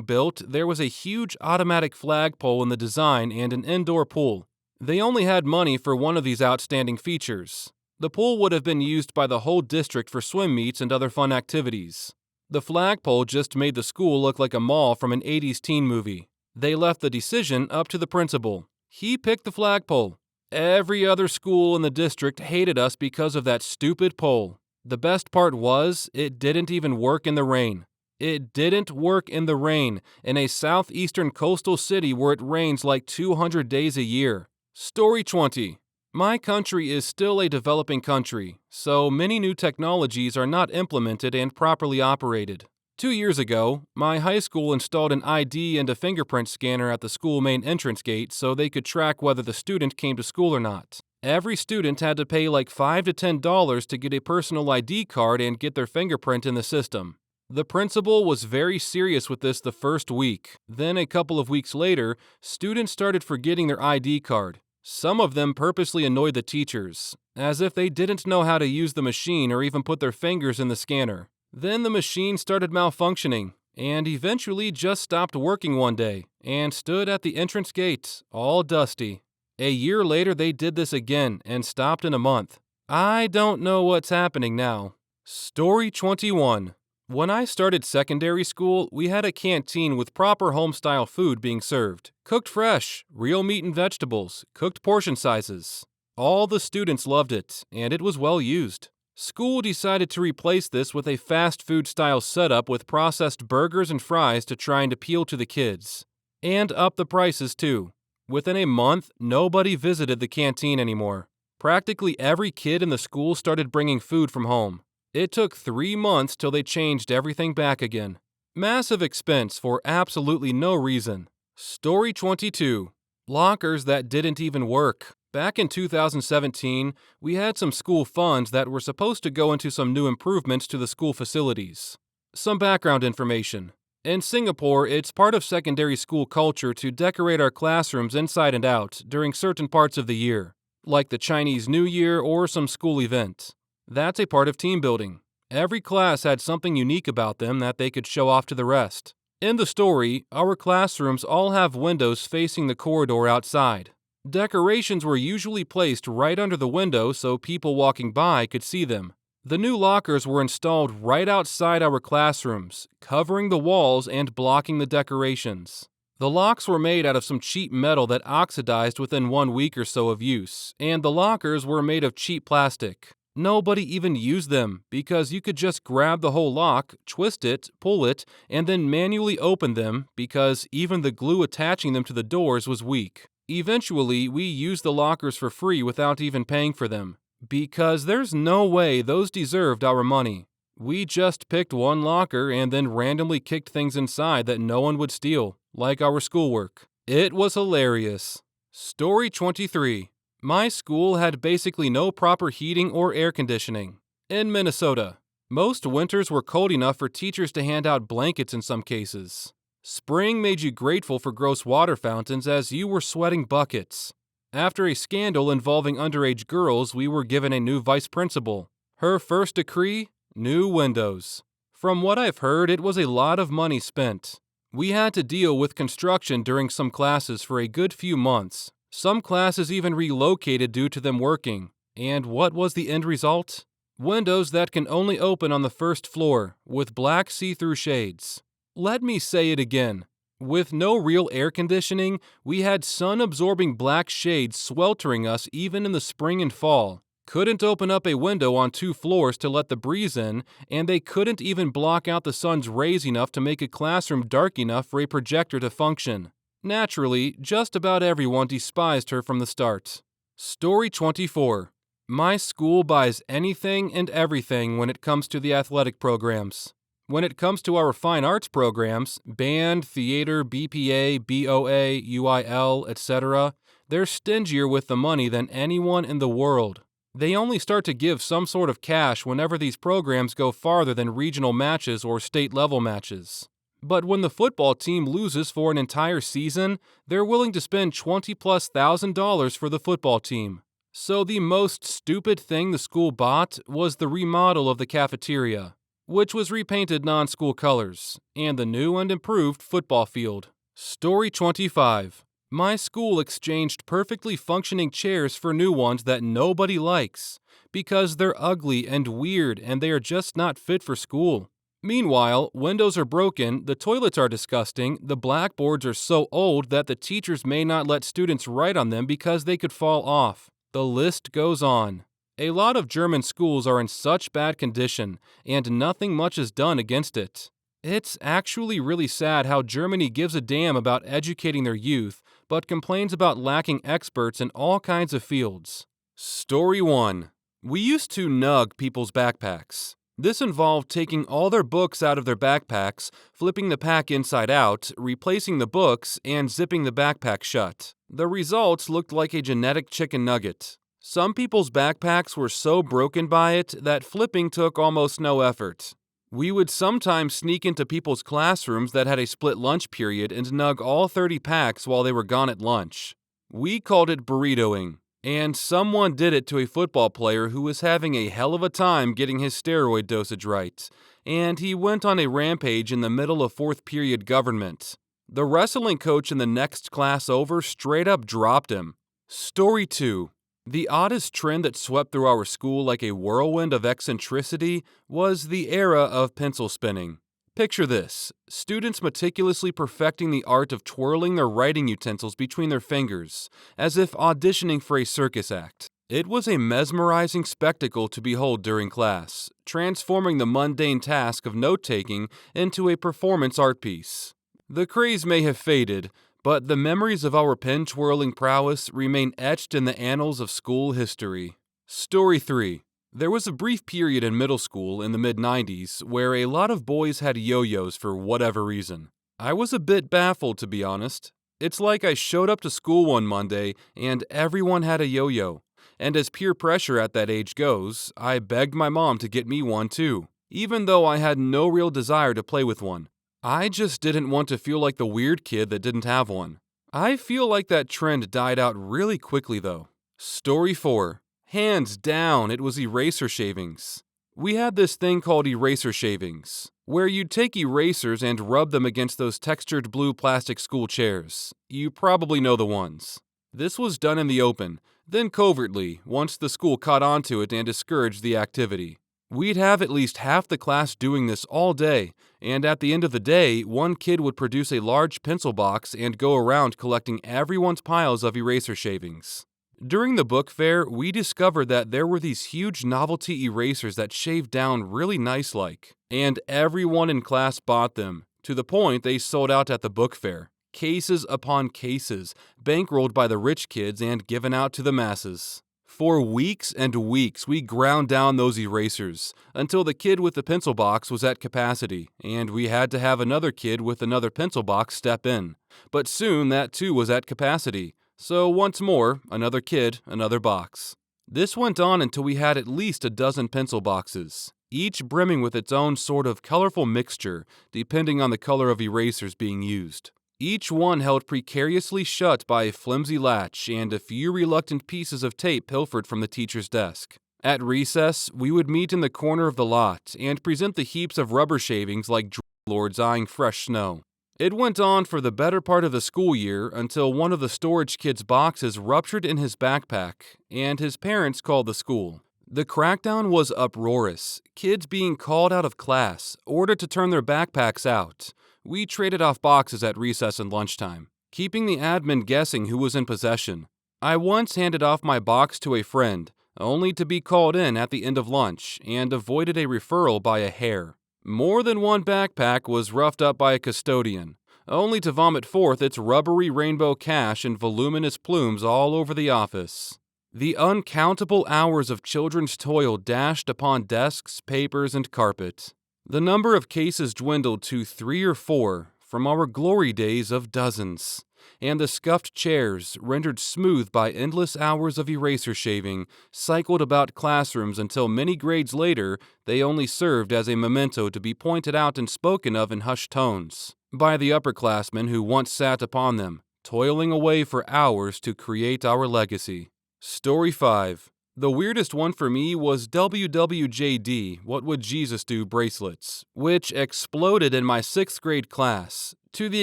built, there was a huge automatic flagpole in the design and an indoor pool. They only had money for one of these outstanding features. The pool would have been used by the whole district for swim meets and other fun activities. The flagpole just made the school look like a mall from an 80s teen movie. They left the decision up to the principal. He picked the flagpole. Every other school in the district hated us because of that stupid pole. The best part was, it didn't even work in the rain. It didn't work in the rain, in a southeastern coastal city where it rains like 200 days a year. Story 20. My country is still a developing country, so many new technologies are not implemented and properly operated. 2 years ago, my high school installed an ID and a fingerprint scanner at the school main entrance gate so they could track whether the student came to school or not. Every student had to pay like $5 to $10 to get a personal ID card and get their fingerprint in the system. The principal was very serious with this the first week. Then a couple of weeks later, students started forgetting their ID card. Some of them purposely annoyed the teachers, as if they didn't know how to use the machine or even put their fingers in the scanner. Then the machine started malfunctioning, and eventually just stopped working one day, and stood at the entrance gate, all dusty. A year later they did this again, and stopped in a month. I don't know what's happening now. Story 21. When I started secondary school, we had a canteen with proper home-style food being served. Cooked fresh, real meat and vegetables, cooked portion sizes. All the students loved it, and it was well used. School decided to replace this with a fast food-style setup with processed burgers and fries to try and appeal to the kids. And up the prices too. Within a month, nobody visited the canteen anymore. Practically every kid in the school started bringing food from home. It took 3 months till they changed everything back again. Massive expense for absolutely no reason. Story 22. Lockers that didn't even work. Back in 2017, we had some school funds that were supposed to go into some new improvements to the school facilities. Some background information. In Singapore, it's part of secondary school culture to decorate our classrooms inside and out during certain parts of the year, like the Chinese New Year or some school event. That's a part of team building. Every class had something unique about them that they could show off to the rest. In the story, our classrooms all have windows facing the corridor outside. Decorations were usually placed right under the window so people walking by could see them. The new lockers were installed right outside our classrooms, covering the walls and blocking the decorations. The locks were made out of some cheap metal that oxidized within 1 week or so of use, and the lockers were made of cheap plastic. Nobody even used them because you could just grab the whole lock, twist it, pull it, and then manually open them because even the glue attaching them to the doors was weak. Eventually, we used the lockers for free without even paying for them because there's no way those deserved our money. We just picked one locker and then randomly kicked things inside that no one would steal, like our schoolwork. It was hilarious. Story 23. My school had basically no proper heating or air conditioning. In Minnesota, most winters were cold enough for teachers to hand out blankets in some cases. Spring made you grateful for gross water fountains as you were sweating buckets. After a scandal involving underage girls, we were given a new vice principal. Her first decree? New windows. From what I've heard, it was a lot of money spent. We had to deal with construction during some classes for a good few months. Some classes even relocated due to them working. And what was the end result? Windows that can only open on the first floor, with black see-through shades. Let me say it again. With no real air conditioning, we had sun-absorbing black shades sweltering us even in the spring and fall. Couldn't open up a window on 2 floors to let the breeze in, and they couldn't even block out the sun's rays enough to make a classroom dark enough for a projector to function. Naturally, just about everyone despised her from the start. Story 24. My school buys anything and everything when it comes to the athletic programs. When it comes to our fine arts programs, band, theater, BPA, BOA, UIL, etc., they're stingier with the money than anyone in the world. They only start to give some sort of cash whenever these programs go farther than regional matches or state-level matches. But when the football team loses for an entire season, they're willing to spend $20,000+ for the football team. So the most stupid thing the school bought was the remodel of the cafeteria, which was repainted non-school colors, and the new and improved football field. Story 25. My school exchanged perfectly functioning chairs for new ones that nobody likes, because they're ugly and weird and they are just not fit for school. Meanwhile, windows are broken, the toilets are disgusting, the blackboards are so old that the teachers may not let students write on them because they could fall off. The list goes on. A lot of German schools are in such bad condition, and nothing much is done against it. It's actually really sad how Germany gives a damn about educating their youth, but complains about lacking experts in all kinds of fields. Story 1. We used to nug people's backpacks. This involved taking all their books out of their backpacks, flipping the pack inside out, replacing the books, and zipping the backpack shut. The results looked like a genetic chicken nugget. Some people's backpacks were so broken by it that flipping took almost no effort. We would sometimes sneak into people's classrooms that had a split lunch period and nug all 30 packs while they were gone at lunch. We called it burritoing. And someone did it to a football player who was having a hell of a time getting his steroid dosage right, and he went on a rampage in the middle of fourth period government. The wrestling coach in the next class over straight up dropped him. Story 2. The oddest trend that swept through our school like a whirlwind of eccentricity was the era of pencil spinning. Picture this: students meticulously perfecting the art of twirling their writing utensils between their fingers, as if auditioning for a circus act. It was a mesmerizing spectacle to behold during class, transforming the mundane task of note-taking into a performance art piece. The craze may have faded, but the memories of our pen-twirling prowess remain etched in the annals of school history. Story 3. There was a brief period in middle school in the mid-90s where a lot of boys had yo-yos for whatever reason. I was a bit baffled, to be honest. It's like I showed up to school one Monday and everyone had a yo-yo. And as peer pressure at that age goes, I begged my mom to get me one too, even though I had no real desire to play with one. I just didn't want to feel like the weird kid that didn't have one. I feel like that trend died out really quickly though. Story 4. Hands down, it was eraser shavings. We had this thing called eraser shavings, where you'd take erasers and rub them against those textured blue plastic school chairs. You probably know the ones. This was done in the open, then covertly, once the school caught on to it and discouraged the activity. We'd have at least half the class doing this all day, and at the end of the day, one kid would produce a large pencil box and go around collecting everyone's piles of eraser shavings. During the book fair, we discovered that there were these huge novelty erasers that shaved down really nice-like, and everyone in class bought them, to the point they sold out at the book fair. Cases upon cases, bankrolled by the rich kids and given out to the masses. For weeks and weeks, we ground down those erasers, until the kid with the pencil box was at capacity, and we had to have another kid with another pencil box step in. But soon that too was at capacity. So once more, another kid, another box. This went on until we had at least a dozen pencil boxes, each brimming with its own sort of colorful mixture, depending on the color of erasers being used. Each one held precariously shut by a flimsy latch and a few reluctant pieces of tape pilfered from the teacher's desk. At recess, we would meet in the corner of the lot and present the heaps of rubber shavings like drug lords eyeing fresh snow. It went on for the better part of the school year until one of the storage kid's boxes ruptured in his backpack, and his parents called the school. The crackdown was uproarious, kids being called out of class, ordered to turn their backpacks out. We traded off boxes at recess and lunchtime, keeping the admin guessing who was in possession. I once handed off my box to a friend, only to be called in at the end of lunch, and avoided a referral by a hair. More than one backpack was roughed up by a custodian, only to vomit forth its rubbery rainbow cash in voluminous plumes all over the office. The uncountable hours of children's toil dashed upon desks, papers, and carpet. The number of cases dwindled to 3 or 4 from our glory days of dozens, and the scuffed chairs, rendered smooth by endless hours of eraser shaving, cycled about classrooms until many grades later they only served as a memento to be pointed out and spoken of in hushed tones by the upperclassmen who once sat upon them, toiling away for hours to create our legacy. Story 5. The weirdest one for me was WWJD, What Would Jesus Do bracelets, which exploded in my 6th grade class, to the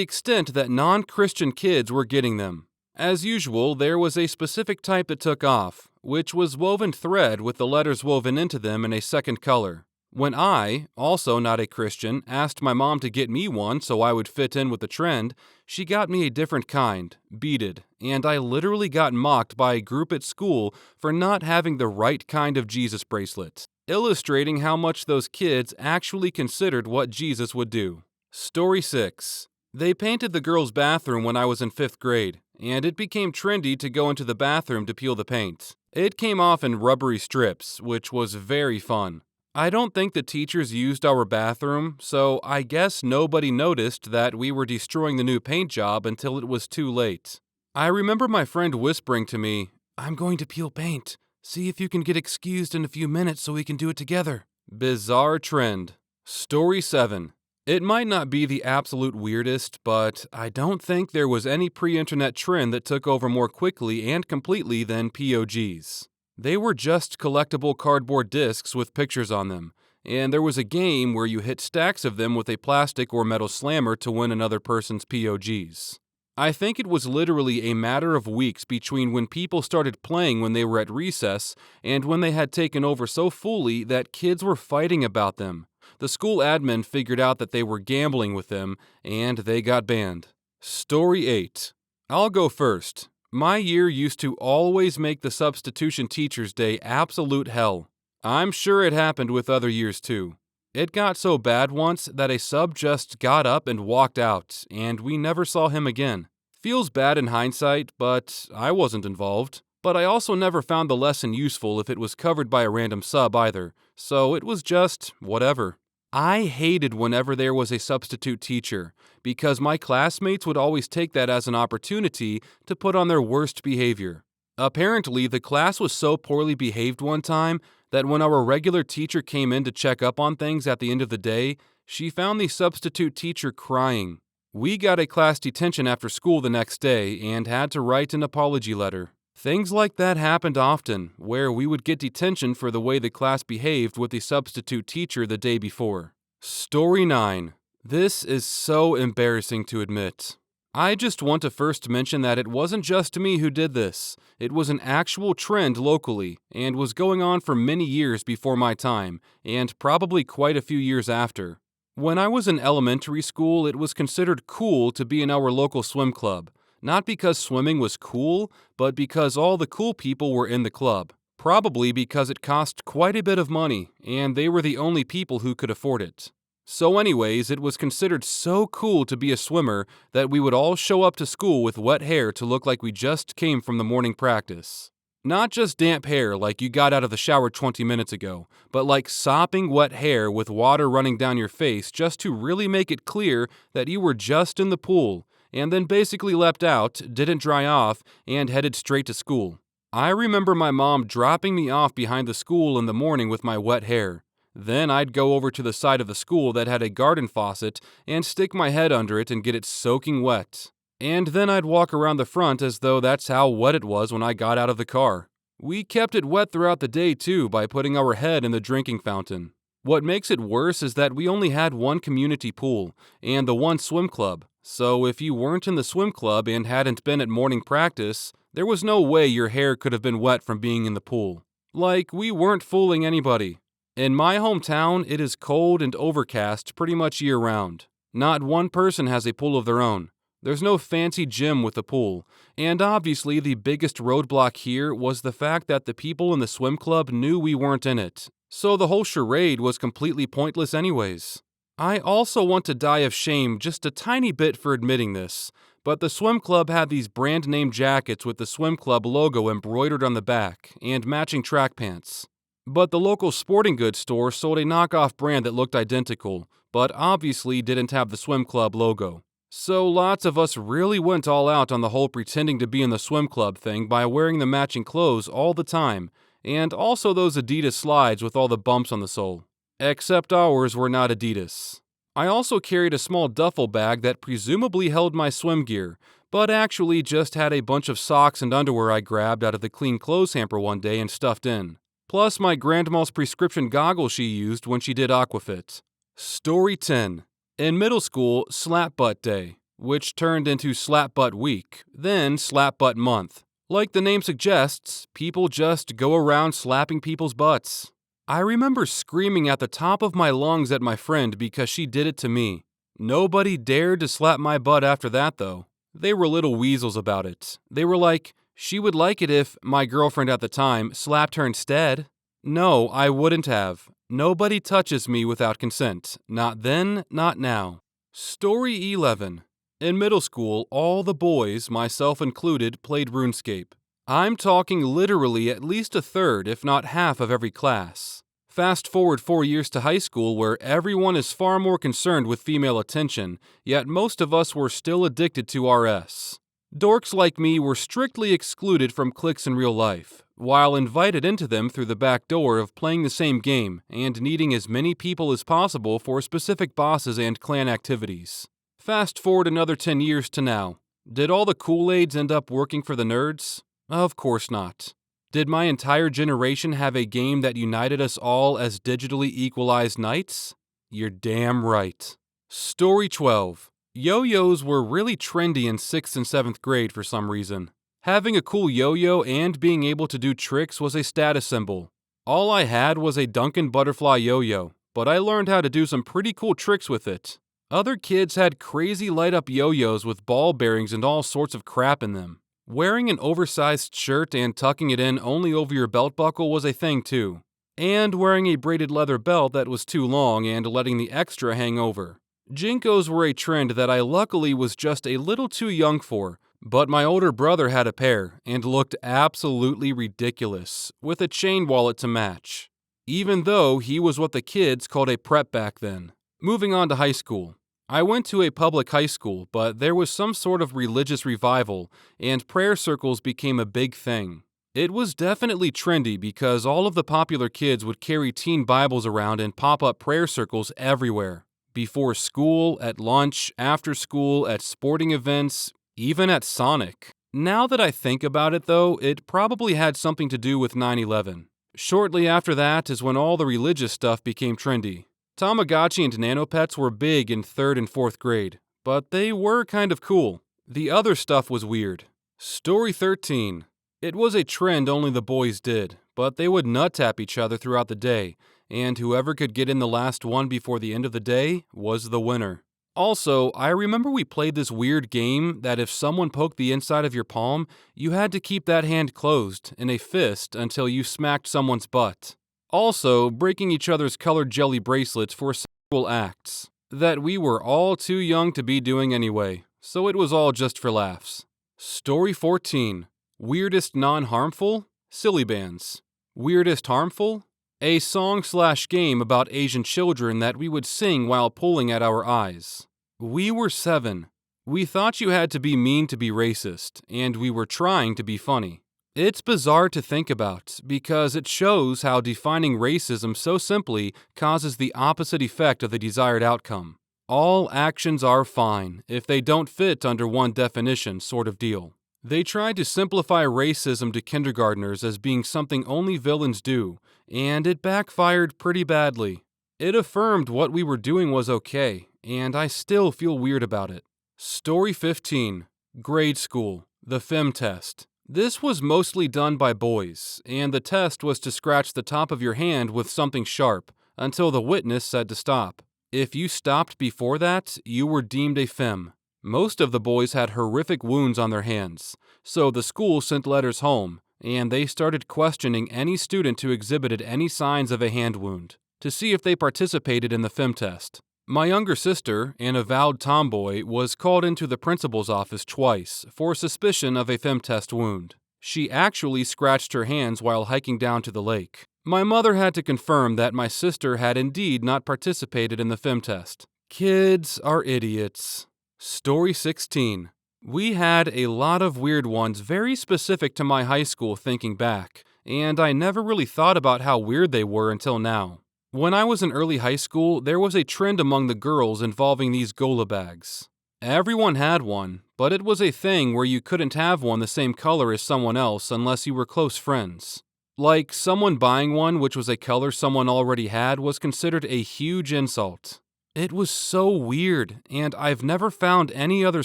extent that non-Christian kids were getting them. As usual, there was a specific type that took off, which was woven thread with the letters woven into them in a second color. When I, also not a Christian, asked my mom to get me one so I would fit in with the trend, she got me a different kind, beaded, and I literally got mocked by a group at school for not having the right kind of Jesus bracelet, illustrating how much those kids actually considered what Jesus would do. Story 6. They painted the girls' bathroom when I was in 5th grade, and it became trendy to go into the bathroom to peel the paint. It came off in rubbery strips, which was very fun. I don't think the teachers used our bathroom, so I guess nobody noticed that we were destroying the new paint job until it was too late. I remember my friend whispering to me, "I'm going to peel paint. See if you can get excused in a few minutes so we can do it together." Bizarre trend. Story 7. It might not be the absolute weirdest, but I don't think there was any pre-internet trend that took over more quickly and completely than POGs. They were just collectible cardboard discs with pictures on them, and there was a game where you hit stacks of them with a plastic or metal slammer to win another person's POGs. I think it was literally a matter of weeks between when people started playing when they were at recess and when they had taken over so fully that kids were fighting about them. The school admin figured out that they were gambling with them, and they got banned. Story 8. I'll go first. My year used to always make the substitution teacher's day absolute hell. I'm sure it happened with other years too. It got so bad once that a sub just got up and walked out, and we never saw him again. Feels bad in hindsight, but I wasn't involved. But I also never found the lesson useful if it was covered by a random sub either, so it was just whatever. I hated whenever there was a substitute teacher, because my classmates would always take that as an opportunity to put on their worst behavior. Apparently, the class was so poorly behaved one time that when our regular teacher came in to check up on things at the end of the day, she found the substitute teacher crying. We got a class detention after school the next day and had to write an apology letter. Things like that happened often, where we would get detention for the way the class behaved with the substitute teacher the day before. Story 9. This is so embarrassing to admit. I just want to first mention that it wasn't just me who did this. It was an actual trend locally, and was going on for many years before my time, and probably quite a few years after. When I was in elementary school, it was considered cool to be in our local swim club. Not because swimming was cool, but because all the cool people were in the club. Probably because it cost quite a bit of money, and they were the only people who could afford it. So anyways, it was considered so cool to be a swimmer that we would all show up to school with wet hair to look like we just came from the morning practice. Not just damp hair like you got out of the shower 20 minutes ago, but like sopping wet hair with water running down your face just to really make it clear that you were just in the pool, and then basically leapt out, didn't dry off, and headed straight to school. I remember my mom dropping me off behind the school in the morning with my wet hair. Then I'd go over to the side of the school that had a garden faucet and stick my head under it and get it soaking wet. And then I'd walk around the front as though that's how wet it was when I got out of the car. We kept it wet throughout the day too by putting our head in the drinking fountain. What makes it worse is that we only had one community pool and the one swim club. So if you weren't in the swim club and hadn't been at morning practice, there was no way your hair could have been wet from being in the pool. Like, we weren't fooling anybody. In my hometown, it is cold and overcast pretty much year-round. Not one person has a pool of their own. There's no fancy gym with a pool. And obviously the biggest roadblock here was the fact that the people in the swim club knew we weren't in it. So the whole charade was completely pointless anyways. I also want to die of shame just a tiny bit for admitting this, But the swim club had these brand name jackets with the swim club logo embroidered on the back and matching track pants. But the local sporting goods store sold a knockoff brand that looked identical, but obviously didn't have the swim club logo. So lots of us really went all out on the whole pretending to be in the swim club thing by wearing the matching clothes all the time, and also those Adidas slides with all the bumps on the sole. Except ours were not Adidas. I also carried a small duffel bag that presumably held my swim gear, but actually just had a bunch of socks and underwear I grabbed out of the clean clothes hamper one day and stuffed in. Plus my grandma's prescription goggles she used when she did Aquafit. Story 10. In middle school, Slap Butt Day, which turned into Slap Butt Week, then Slap Butt Month. Like the name suggests, people just go around slapping people's butts. I remember screaming at the top of my lungs at my friend because she did it to me. Nobody dared to slap my butt after that, though. They were little weasels about it. They were like, she would like it if my girlfriend at the time slapped her instead. No, I wouldn't have. Nobody touches me without consent. Not then, not now. Story 11. In middle school, all the boys, myself included, played RuneScape. I'm talking literally at least a third, if not half, of every class. Fast forward 4 years to high school where everyone is far more concerned with female attention, yet most of us were still addicted to RS. Dorks like me were strictly excluded from cliques in real life, while invited into them through the back door of playing the same game and needing as many people as possible for specific bosses and clan activities. Fast forward another 10 years to now. Did all the Kool-Aids end up working for the nerds? Of course not. Did my entire generation have a game that united us all as digitally equalized knights? You're damn right. Story 12. Yo-yos were really trendy in 6th and 7th grade for some reason. Having a cool yo-yo and being able to do tricks was a status symbol. All I had was a Duncan butterfly yo-yo, but I learned how to do some pretty cool tricks with it. Other kids had crazy light-up yo-yos with ball bearings and all sorts of crap in them. Wearing an oversized shirt and tucking it in only over your belt buckle was a thing too. And wearing a braided leather belt that was too long and letting the extra hang over. Jinkos were a trend that I luckily was just a little too young for, but my older brother had a pair and looked absolutely ridiculous, with a chain wallet to match. Even though he was what the kids called a prep back then. Moving on to high school. I went to a public high school, but there was some sort of religious revival, and prayer circles became a big thing. It was definitely trendy because all of the popular kids would carry teen Bibles around and pop up prayer circles everywhere. Before school, at lunch, after school, at sporting events, even at Sonic. Now that I think about it though, it probably had something to do with 9/11. Shortly after that is when all the religious stuff became trendy. Tamagotchi and Nanopets were big in 3rd and 4th grade, but they were kind of cool. The other stuff was weird. Story 13. It was a trend only the boys did, but they would nut tap each other throughout the day, and whoever could get in the last one before the end of the day was the winner. Also, I remember we played this weird game that if someone poked the inside of your palm, you had to keep that hand closed in a fist until you smacked someone's butt. Also, breaking each other's colored jelly bracelets for sexual acts that we were all too young to be doing anyway, so it was all just for laughs. Story 14. Weirdest non-harmful? Silly bands. Weirdest harmful? A song/game about Asian children that we would sing while pulling at our eyes. We were 7. We thought you had to be mean to be racist, and we were trying to be funny. It's bizarre to think about, because it shows how defining racism so simply causes the opposite effect of the desired outcome. All actions are fine if they don't fit under one definition sort of deal. They tried to simplify racism to kindergartners as being something only villains do, and it backfired pretty badly. It affirmed what we were doing was okay, and I still feel weird about it. Story 15. Grade school. The FEM test. This was mostly done by boys, and the test was to scratch the top of your hand with something sharp until the witness said to stop. If you stopped before that, you were deemed a femme. Most of the boys had horrific wounds on their hands, so the school sent letters home, and they started questioning any student who exhibited any signs of a hand wound to see if they participated in the FEM test. My younger sister, an avowed tomboy, was called into the principal's office twice for suspicion of a femtest wound. She actually scratched her hands while hiking down to the lake. My mother had to confirm that my sister had indeed not participated in the femtest. Kids are idiots. Story 16. We had a lot of weird ones very specific to my high school thinking back, and I never really thought about how weird they were until now. When I was in early high school, there was a trend among the girls involving these gola bags. Everyone had one, but it was a thing where you couldn't have one the same color as someone else unless you were close friends. Like, someone buying one which was a color someone already had was considered a huge insult. It was so weird, and I've never found any other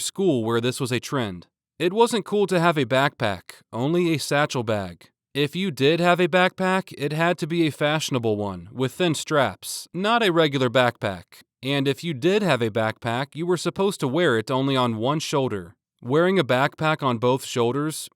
school where this was a trend. It wasn't cool to have a backpack, only a satchel bag. If you did have a backpack, it had to be a fashionable one, with thin straps, not a regular backpack. And if you did have a backpack, you were supposed to wear it only on one shoulder. Wearing a backpack on both shoulders,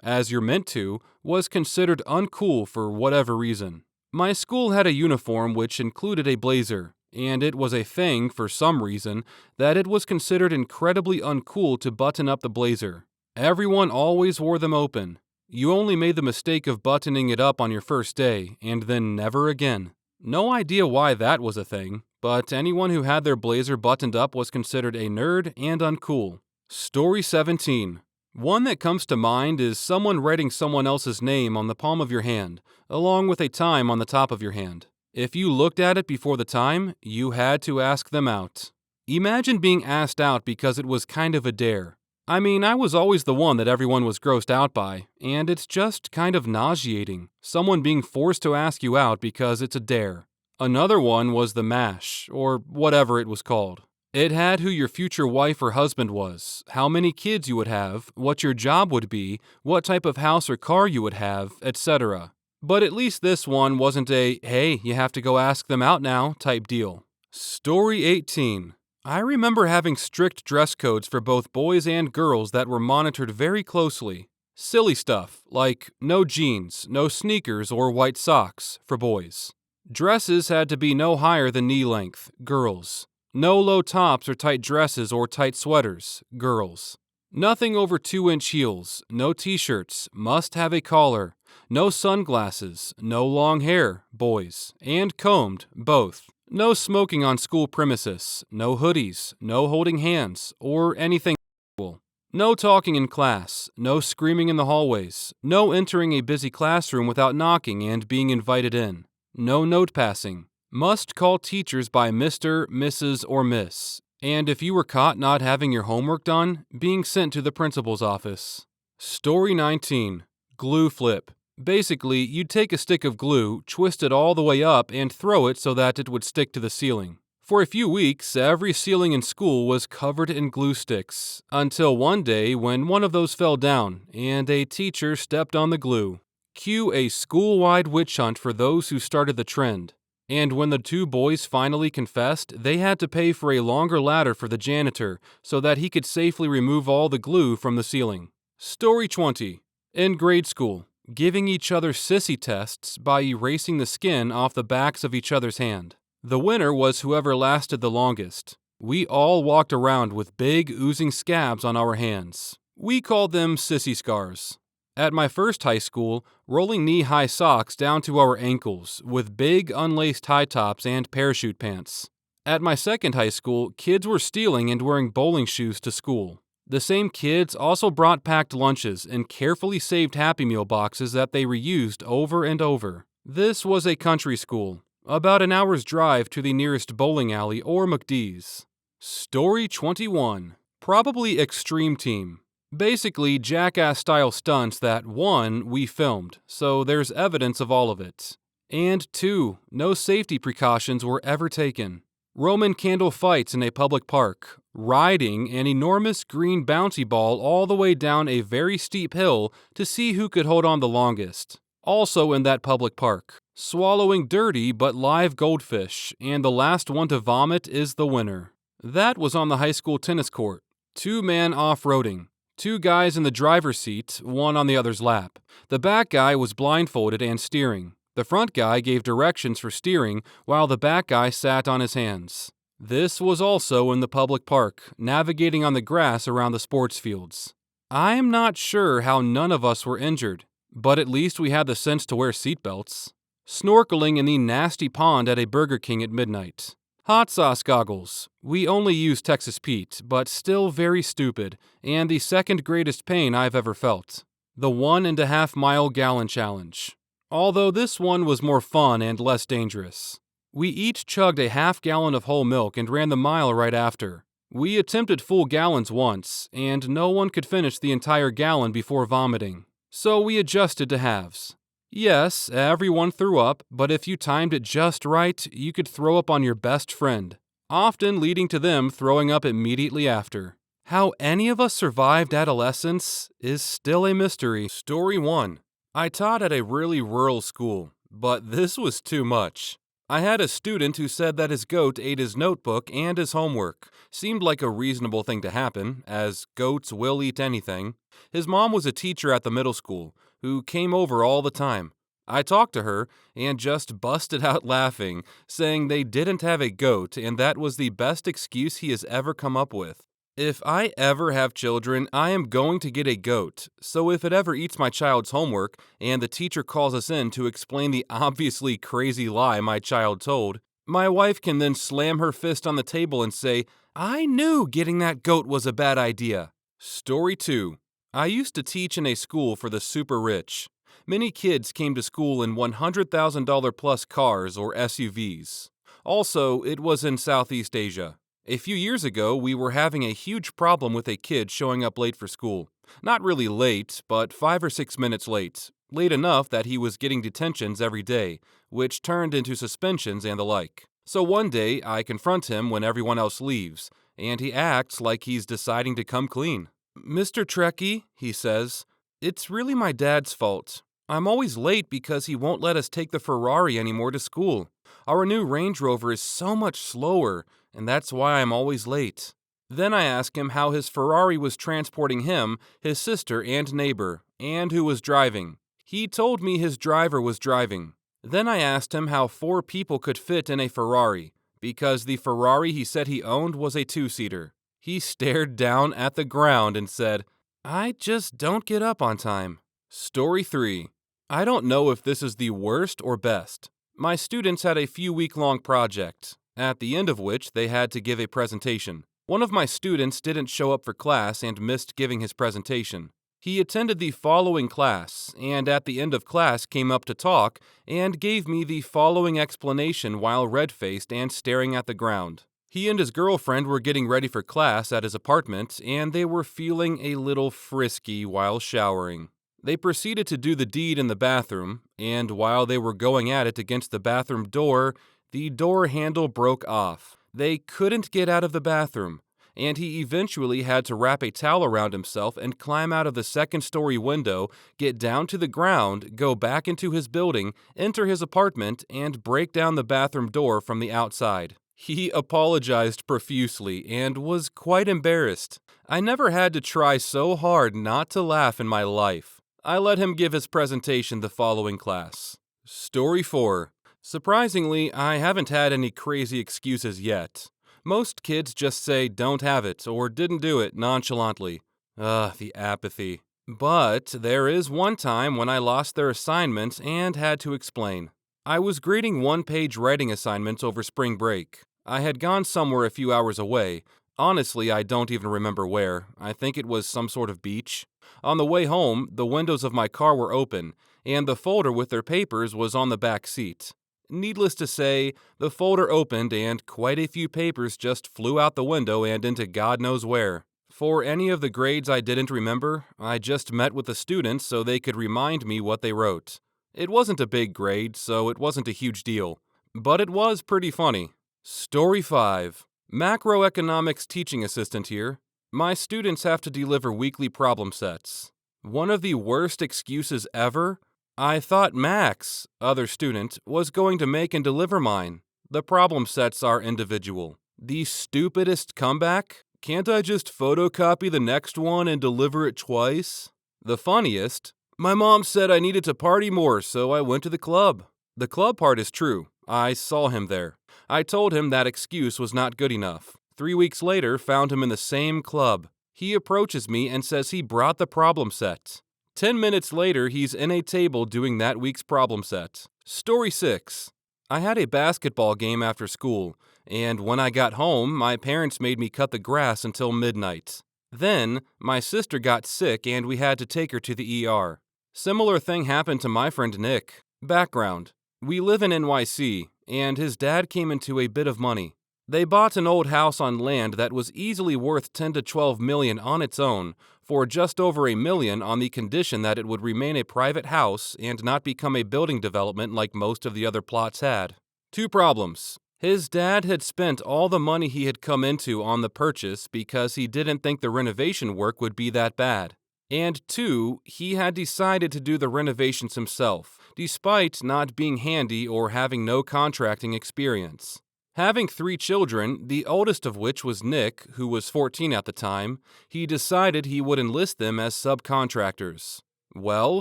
as you're meant to, was considered uncool for whatever reason. My school had a uniform which included a blazer, and it was a thing, for some reason, that it was considered incredibly uncool to button up the blazer. Everyone always wore them open. You only made the mistake of buttoning it up on your first day, and then never again. No idea why that was a thing, but anyone who had their blazer buttoned up was considered a nerd and uncool. Story 17. One that comes to mind is someone writing someone else's name on the palm of your hand, along with a time on the top of your hand. If you looked at it before the time, you had to ask them out. Imagine being asked out because it was kind of a dare. I mean, I was always the one that everyone was grossed out by, and it's just kind of nauseating, someone being forced to ask you out because it's a dare. Another one was the MASH, or whatever it was called. It had who your future wife or husband was, how many kids you would have, what your job would be, what type of house or car you would have, etc. But at least this one wasn't a, hey, you have to go ask them out now type deal. Story 18. I remember having strict dress codes for both boys and girls that were monitored very closely. Silly stuff, like no jeans, no sneakers or white socks, for boys. Dresses had to be no higher than knee length, girls. No low tops or tight dresses or tight sweaters, girls. Nothing over 2-inch heels, no t-shirts, must have a collar. No sunglasses, no long hair, boys, and combed, both. No smoking on school premises, no hoodies, no holding hands, or anything sexual. No talking in class, no screaming in the hallways, no entering a busy classroom without knocking and being invited in. No note passing. Must call teachers by Mr., Mrs., or Miss. And if you were caught not having your homework done, being sent to the principal's office. Story 19. Glue flip. Basically, you'd take a stick of glue, twist it all the way up, and throw it so that it would stick to the ceiling. For a few weeks, every ceiling in school was covered in glue sticks, until one day when one of those fell down, and a teacher stepped on the glue. Cue a school-wide witch hunt for those who started the trend. And when the two boys finally confessed, they had to pay for a longer ladder for the janitor so that he could safely remove all the glue from the ceiling. Story 20. In grade school, giving each other sissy tests by erasing the skin off the backs of each other's hand. The winner was whoever lasted the longest. We all walked around with big oozing scabs on our hands. We called them sissy scars. At my first high school, rolling knee-high socks down to our ankles, with big unlaced high tops and parachute pants. At my second high school, kids were stealing and wearing bowling shoes to school. The same kids also brought packed lunches and carefully saved Happy Meal boxes that they reused over and over. This was a country school, about an hour's drive to the nearest bowling alley or McD's. Story 21. Probably Extreme Team. Basically, jackass-style stunts that 1, we filmed, so there's evidence of all of it. And 2, no safety precautions were ever taken. Roman candle fights in a public park, riding an enormous green bouncy ball all the way down a very steep hill to see who could hold on the longest. Also in that public park, swallowing dirty but live goldfish, and the last one to vomit is the winner. That was on the high school tennis court. 2-man off-roading. 2 guys in the driver's seat, one on the other's lap. The back guy was blindfolded and steering. The front guy gave directions for steering while the back guy sat on his hands. This was also in the public park, navigating on the grass around the sports fields. I am not sure how none of us were injured, but at least we had the sense to wear seatbelts. Snorkeling in the nasty pond at a Burger King at midnight. Hot sauce goggles. We only use Texas Pete, but still very stupid, and the second greatest pain I've ever felt. The 1.5 mile gallon challenge. Although this one was more fun and less dangerous. We each chugged a half gallon of whole milk and ran the mile right after. We attempted full gallons once, and no one could finish the entire gallon before vomiting. So we adjusted to halves. Yes, everyone threw up, but if you timed it just right, you could throw up on your best friend, often leading to them throwing up immediately after. How any of us survived adolescence is still a mystery. Story 1. I taught at a really rural school, but this was too much. I had a student who said that his goat ate his notebook and his homework. Seemed like a reasonable thing to happen, as goats will eat anything. His mom was a teacher at the middle school, who came over all the time. I talked to her and just busted out laughing, saying they didn't have a goat and that was the best excuse he has ever come up with. If I ever have children, I am going to get a goat, so if it ever eats my child's homework and the teacher calls us in to explain the obviously crazy lie my child told, my wife can then slam her fist on the table and say, "I knew getting that goat was a bad idea." Story 2. I used to teach in a school for the super rich. Many kids came to school in $100,000 plus cars or SUVs. Also, it was in Southeast Asia. A few years ago, we were having a huge problem with a kid showing up late for school. Not really late, but 5 or 6 minutes late. Late enough that he was getting detentions every day, which turned into suspensions and the like. So one day, I confront him when everyone else leaves, and he acts like he's deciding to come clean. "Mr. Trekkie," he says, "it's really my dad's fault. I'm always late because he won't let us take the Ferrari anymore to school. Our new Range Rover is so much slower, and that's why I'm always late." Then I ask him how his Ferrari was transporting him, his sister, and neighbor, and who was driving. He told me his driver was driving. Then I asked him how 4 people could fit in a Ferrari, because the Ferrari he said he owned was a 2-seater. He stared down at the ground and said, "I just don't get up on time." Story 3. I don't know if this is the worst or best. My students had a few week-long project, at the end of which they had to give a presentation. One of my students didn't show up for class and missed giving his presentation. He attended the following class, and at the end of class came up to talk and gave me the following explanation while red-faced and staring at the ground. He and his girlfriend were getting ready for class at his apartment, and they were feeling a little frisky while showering. They proceeded to do the deed in the bathroom, and while they were going at it against the bathroom door, the door handle broke off. They couldn't get out of the bathroom, and he eventually had to wrap a towel around himself and climb out of the second-story window, get down to the ground, go back into his building, enter his apartment, and break down the bathroom door from the outside. He apologized profusely and was quite embarrassed. I never had to try so hard not to laugh in my life. I let him give his presentation the following class. Story 4. Surprisingly, I haven't had any crazy excuses yet. Most kids just say don't have it or didn't do it nonchalantly. The apathy. But there is one time when I lost their assignment and had to explain. I was grading one-page writing assignments over spring break. I had gone somewhere a few hours away. Honestly, I don't even remember where. I think it was some sort of beach. On the way home, the windows of my car were open, and the folder with their papers was on the back seat. Needless to say, the folder opened and quite a few papers just flew out the window and into God knows where. For any of the grades I didn't remember, I just met with the students so they could remind me what they wrote. It wasn't a big grade, so it wasn't a huge deal. But it was pretty funny. Story 5. Macroeconomics teaching assistant here. My students have to deliver weekly problem sets. One of the worst excuses ever? I thought Max, other student, was going to make and deliver mine. The problem sets are individual. The stupidest comeback? Can't I just photocopy the next one and deliver it twice? The funniest? My mom said I needed to party more, so I went to the club. The club part is true. I saw him there. I told him that excuse was not good enough. 3 weeks later, found him in the same club. He approaches me and says he brought the problem set. 10 minutes later, he's in a table doing that week's problem set. Story 6. I had a basketball game after school, and when I got home, my parents made me cut the grass until midnight. Then, my sister got sick and we had to take her to the ER. Similar thing happened to my friend Nick. Background. We live in NYC, and his dad came into a bit of money. They bought an old house on land that was easily worth 10 to 12 million on its own, for just over $1 million on the condition that it would remain a private house and not become a building development like most of the other plots had. 2 problems. His dad had spent all the money he had come into on the purchase because he didn't think the renovation work would be that bad. And 2, he had decided to do the renovations himself, despite not being handy or having no contracting experience. Having 3 children, the oldest of which was Nick, who was 14 at the time, he decided he would enlist them as subcontractors. Well,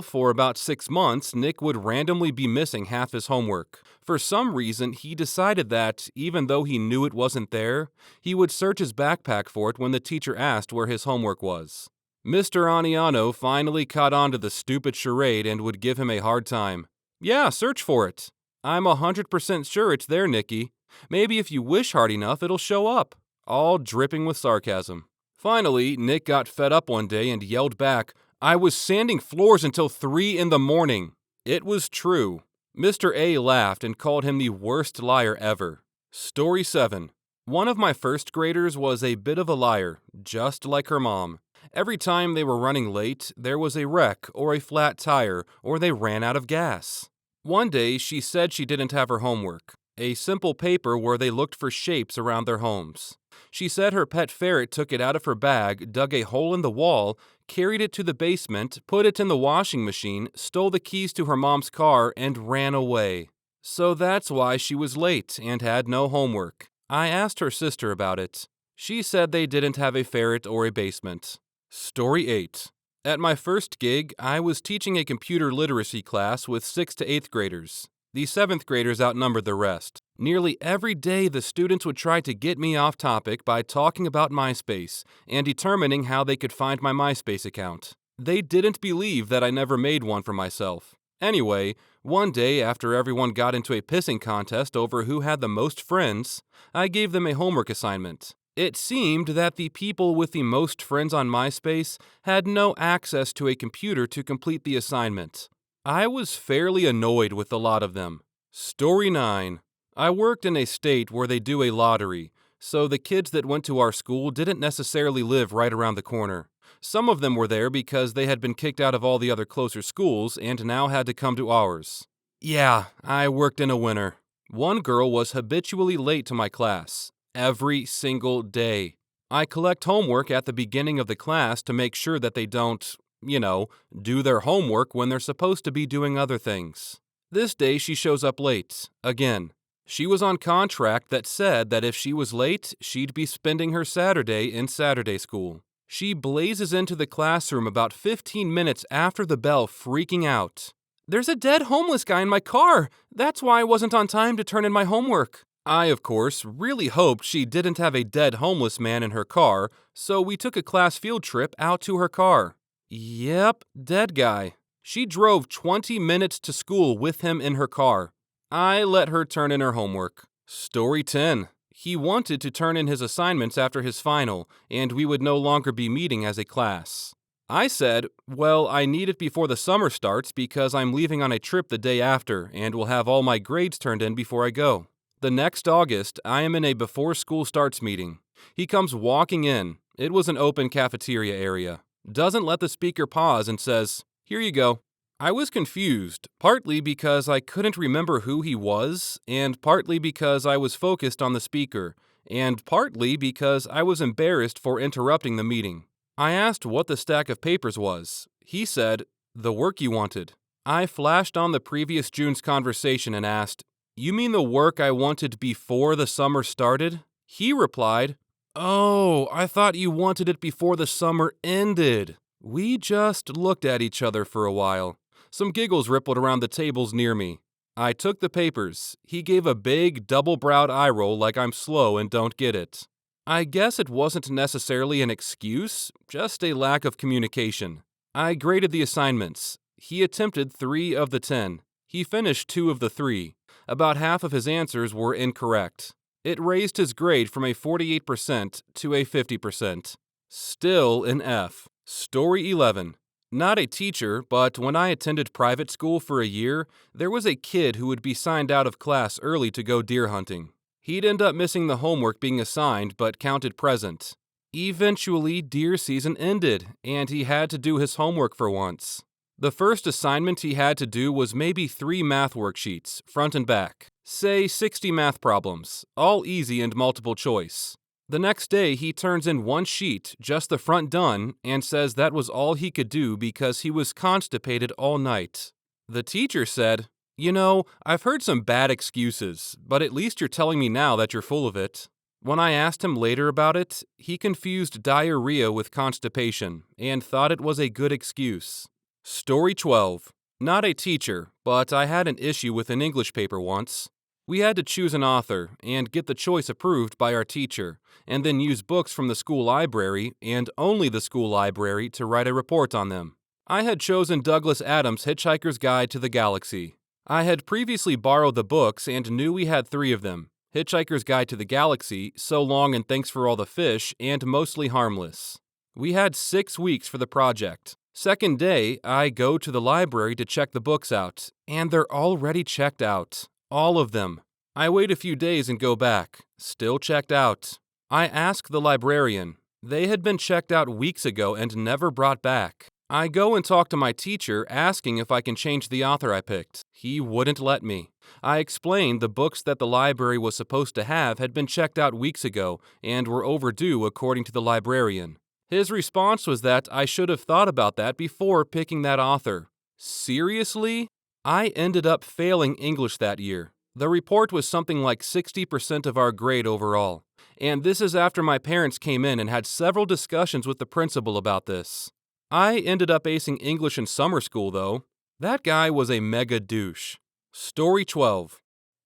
for about 6 months, Nick would randomly be missing half his homework. For some reason, he decided that, even though he knew it wasn't there, he would search his backpack for it when the teacher asked where his homework was. Mr. Aniano finally caught on to the stupid charade and would give him a hard time. Yeah, search for it. I'm 100% sure it's there, Nicky. Maybe if you wish hard enough, it'll show up. All dripping with sarcasm. Finally, Nick got fed up one day and yelled back, I was sanding floors until 3 in the morning. It was true. Mr. A laughed and called him the worst liar ever. Story 7. One of my first graders was a bit of a liar, just like her mom. Every time they were running late, there was a wreck or a flat tire, or they ran out of gas. One day, she said she didn't have her homework, a simple paper where they looked for shapes around their homes. She said her pet ferret took it out of her bag, dug a hole in the wall, carried it to the basement, put it in the washing machine, stole the keys to her mom's car, and ran away. So that's why she was late and had no homework. I asked her sister about it. She said they didn't have a ferret or a basement. Story 8. At my first gig, I was teaching a computer literacy class with 6th to 8th graders. The 7th graders outnumbered the rest. Nearly every day, the students would try to get me off topic by talking about MySpace and determining how they could find my MySpace account. They didn't believe that I never made one for myself. Anyway, one day after everyone got into a pissing contest over who had the most friends, I gave them a homework assignment. It seemed that the people with the most friends on MySpace had no access to a computer to complete the assignment. I was fairly annoyed with a lot of them. Story 9. I worked in a state where they do a lottery, so the kids that went to our school didn't necessarily live right around the corner. Some of them were there because they had been kicked out of all the other closer schools and now had to come to ours. Yeah, I worked in a winter. One girl was habitually late to my class. Every single day. I collect homework at the beginning of the class to make sure that they don't, do their homework when they're supposed to be doing other things. This day she shows up late, again. She was on contract that said that if she was late, she'd be spending her Saturday in Saturday school. She blazes into the classroom about 15 minutes after the bell, freaking out. There's a dead homeless guy in my car. That's why I wasn't on time to turn in my homework. I, of course, really hoped she didn't have a dead homeless man in her car, so we took a class field trip out to her car. Yep, dead guy. She drove 20 minutes to school with him in her car. I let her turn in her homework. Story 10. He wanted to turn in his assignments after his final, and we would no longer be meeting as a class. I said, well, I need it before the summer starts because I'm leaving on a trip the day after and will have all my grades turned in before I go. The next August, I am in a before school starts meeting. He comes walking in. It was an open cafeteria area. Doesn't let the speaker pause and says, here you go. I was confused, partly because I couldn't remember who he was, and partly because I was focused on the speaker, and partly because I was embarrassed for interrupting the meeting. I asked what the stack of papers was. He said, the work you wanted. I flashed on the previous June's conversation and asked, you mean the work I wanted before the summer started? He replied, oh, I thought you wanted it before the summer ended. We just looked at each other for a while. Some giggles rippled around the tables near me. I took the papers. He gave a big, double-browed eye roll like I'm slow and don't get it. I guess it wasn't necessarily an excuse, just a lack of communication. I graded the assignments. He attempted 3 of the 10. He finished 2 of the 3. About half of his answers were incorrect. It raised his grade from a 48% to a 50%. Still an F. Story 11. Not a teacher, but when I attended private school for a year, there was a kid who would be signed out of class early to go deer hunting. He'd end up missing the homework being assigned, but counted present. Eventually, deer season ended, and he had to do his homework for once. The first assignment he had to do was maybe 3 math worksheets, front and back. Say 60 math problems, all easy and multiple choice. The next day, he turns in 1 sheet, just the front done, and says that was all he could do because he was constipated all night. The teacher said, "You know, I've heard some bad excuses, but at least you're telling me now that you're full of it." When I asked him later about it, he confused diarrhea with constipation and thought it was a good excuse. Story 12. Not a teacher, but I had an issue with an English paper once. We had to choose an author and get the choice approved by our teacher, and then use books from the school library, and only the school library, to write a report on them. I had chosen Douglas Adams' Hitchhiker's Guide to the Galaxy. I had previously borrowed the books and knew we had 3 of them: Hitchhiker's Guide to the Galaxy, So Long and Thanks for All the Fish, and Mostly Harmless. We had 6 weeks for the project. Second day, I go to the library to check the books out, and they're already checked out. All of them. I wait a few days and go back. Still checked out. I ask the librarian. They had been checked out weeks ago and never brought back. I go and talk to my teacher, asking if I can change the author I picked. He wouldn't let me. I explained the books that the library was supposed to have had been checked out weeks ago and were overdue according to the librarian. His response was that I should have thought about that before picking that author. Seriously? I ended up failing English that year. The report was something like 60% of our grade overall. And this is after my parents came in and had several discussions with the principal about this. I ended up acing English in summer school, though. That guy was a mega douche. Story 12.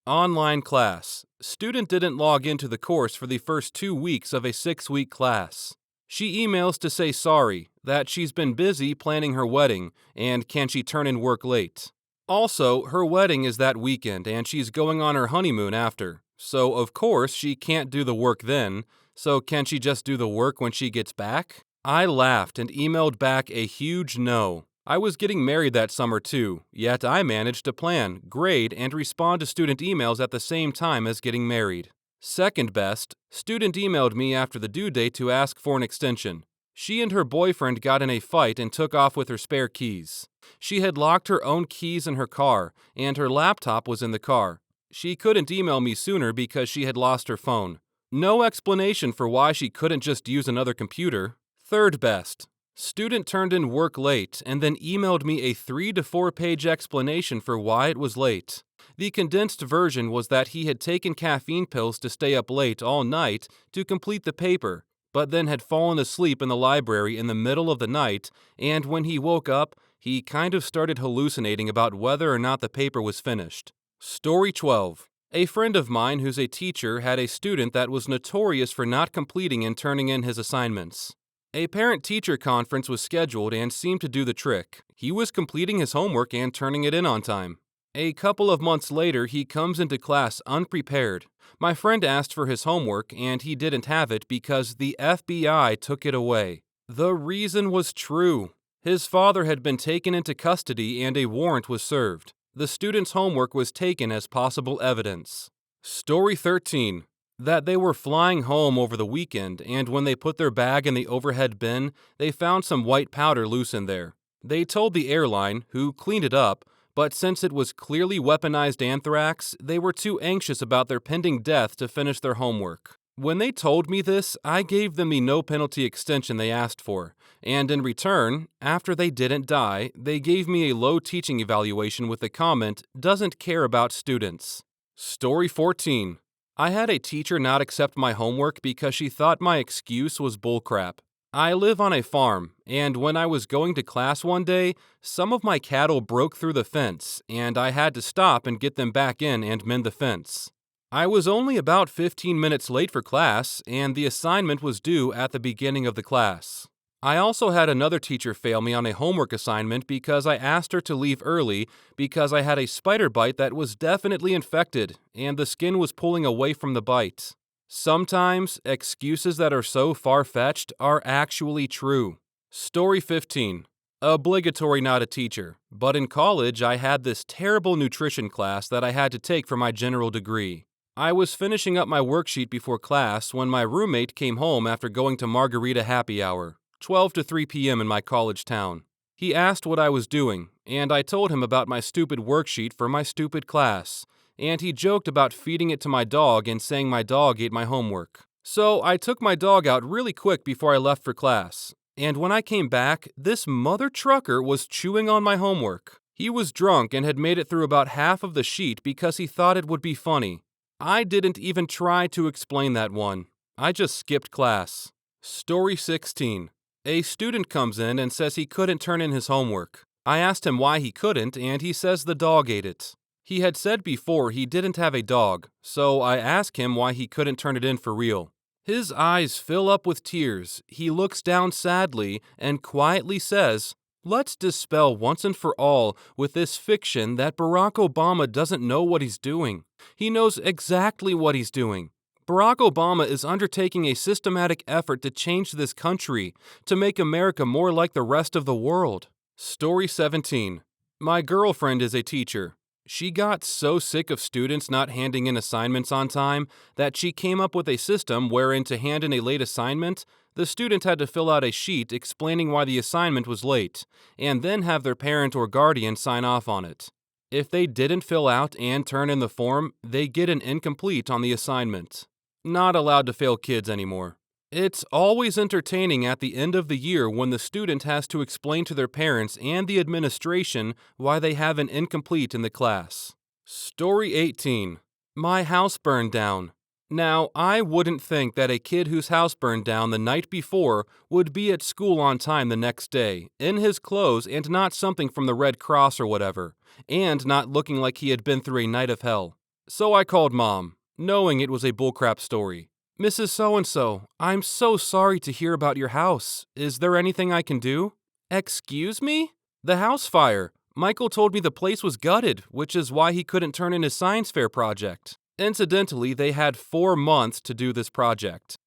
Online class. Student didn't log into the course for the first 2 weeks of a 6-week class. She emails to say sorry, that she's been busy planning her wedding, and can she turn in work late. Also, her wedding is that weekend, and she's going on her honeymoon after. So, of course, she can't do the work then. So, can she just do the work when she gets back? I laughed and emailed back a huge no. I was getting married that summer too, yet I managed to plan, grade, and respond to student emails at the same time as getting married. Second best, student emailed me after the due date to ask for an extension. She and her boyfriend got in a fight and took off with her spare keys. She had locked her own keys in her car, and her laptop was in the car. She couldn't email me sooner because she had lost her phone. No explanation for why she couldn't just use another computer. Third best. Student turned in work late and then emailed me a 3 to 4 page explanation for why it was late. The condensed version was that he had taken caffeine pills to stay up late all night to complete the paper, but then had fallen asleep in the library in the middle of the night, and when he woke up, he kind of started hallucinating about whether or not the paper was finished. Story 12. A friend of mine who's a teacher had a student that was notorious for not completing and turning in his assignments. A parent-teacher conference was scheduled and seemed to do the trick. He was completing his homework and turning it in on time. A couple of months later, he comes into class unprepared. My friend asked for his homework, and he didn't have it because the FBI took it away. The reason was true. His father had been taken into custody and a warrant was served. The student's homework was taken as possible evidence. Story 13. That they were flying home over the weekend, and when they put their bag in the overhead bin, they found some white powder loose in there. They told the airline, who cleaned it up, but since it was clearly weaponized anthrax, they were too anxious about their pending death to finish their homework. When they told me this, I gave them the no-penalty extension they asked for, and in return, after they didn't die, they gave me a low teaching evaluation with the comment, "Doesn't care about students." Story 14. I had a teacher not accept my homework because she thought my excuse was bullcrap. I live on a farm, and when I was going to class one day, some of my cattle broke through the fence, and I had to stop and get them back in and mend the fence. I was only about 15 minutes late for class, and the assignment was due at the beginning of the class. I also had another teacher fail me on a homework assignment because I asked her to leave early because I had a spider bite that was definitely infected, and the skin was pulling away from the bite. Sometimes, excuses that are so far-fetched are actually true. Story 15. Obligatory not a teacher, but in college I had this terrible nutrition class that I had to take for my general degree. I was finishing up my worksheet before class when my roommate came home after going to margarita happy hour, 12 to 3 p.m. in my college town. He asked what I was doing, and I told him about my stupid worksheet for my stupid class, and he joked about feeding it to my dog and saying my dog ate my homework. So I took my dog out really quick before I left for class, and when I came back, this mother trucker was chewing on my homework. He was drunk and had made it through about half of the sheet because he thought it would be funny. I didn't even try to explain that one. I just skipped class. Story 16. A student comes in and says he couldn't turn in his homework. I asked him why he couldn't, and he says the dog ate it. He had said before he didn't have a dog, so I ask him why he couldn't turn it in for real. His eyes fill up with tears, he looks down sadly, and quietly says, "Let's dispel once and for all with this fiction that Barack Obama doesn't know what he's doing. He knows exactly what he's doing. Barack Obama is undertaking a systematic effort to change this country, to make America more like the rest of the world." Story 17. My girlfriend is a teacher. She got so sick of students not handing in assignments on time that she came up with a system wherein to hand in a late assignment, the student had to fill out a sheet explaining why the assignment was late, and then have their parent or guardian sign off on it. If they didn't fill out and turn in the form, they get an incomplete on the assignment. Not allowed to fail kids anymore. It's always entertaining at the end of the year when the student has to explain to their parents and the administration why they have an incomplete in the class. Story 18. My house burned down. Now, I wouldn't think that a kid whose house burned down the night before would be at school on time the next day, in his clothes and not something from the Red Cross or whatever, and not looking like he had been through a night of hell. So I called Mom, knowing it was a bullcrap story. "Mrs. So-and-so, I'm so sorry to hear about your house. Is there anything I can do?" "Excuse me?" "The house fire. Michael told me the place was gutted, which is why he couldn't turn in his science fair project. Incidentally, they had 4 months to do this project.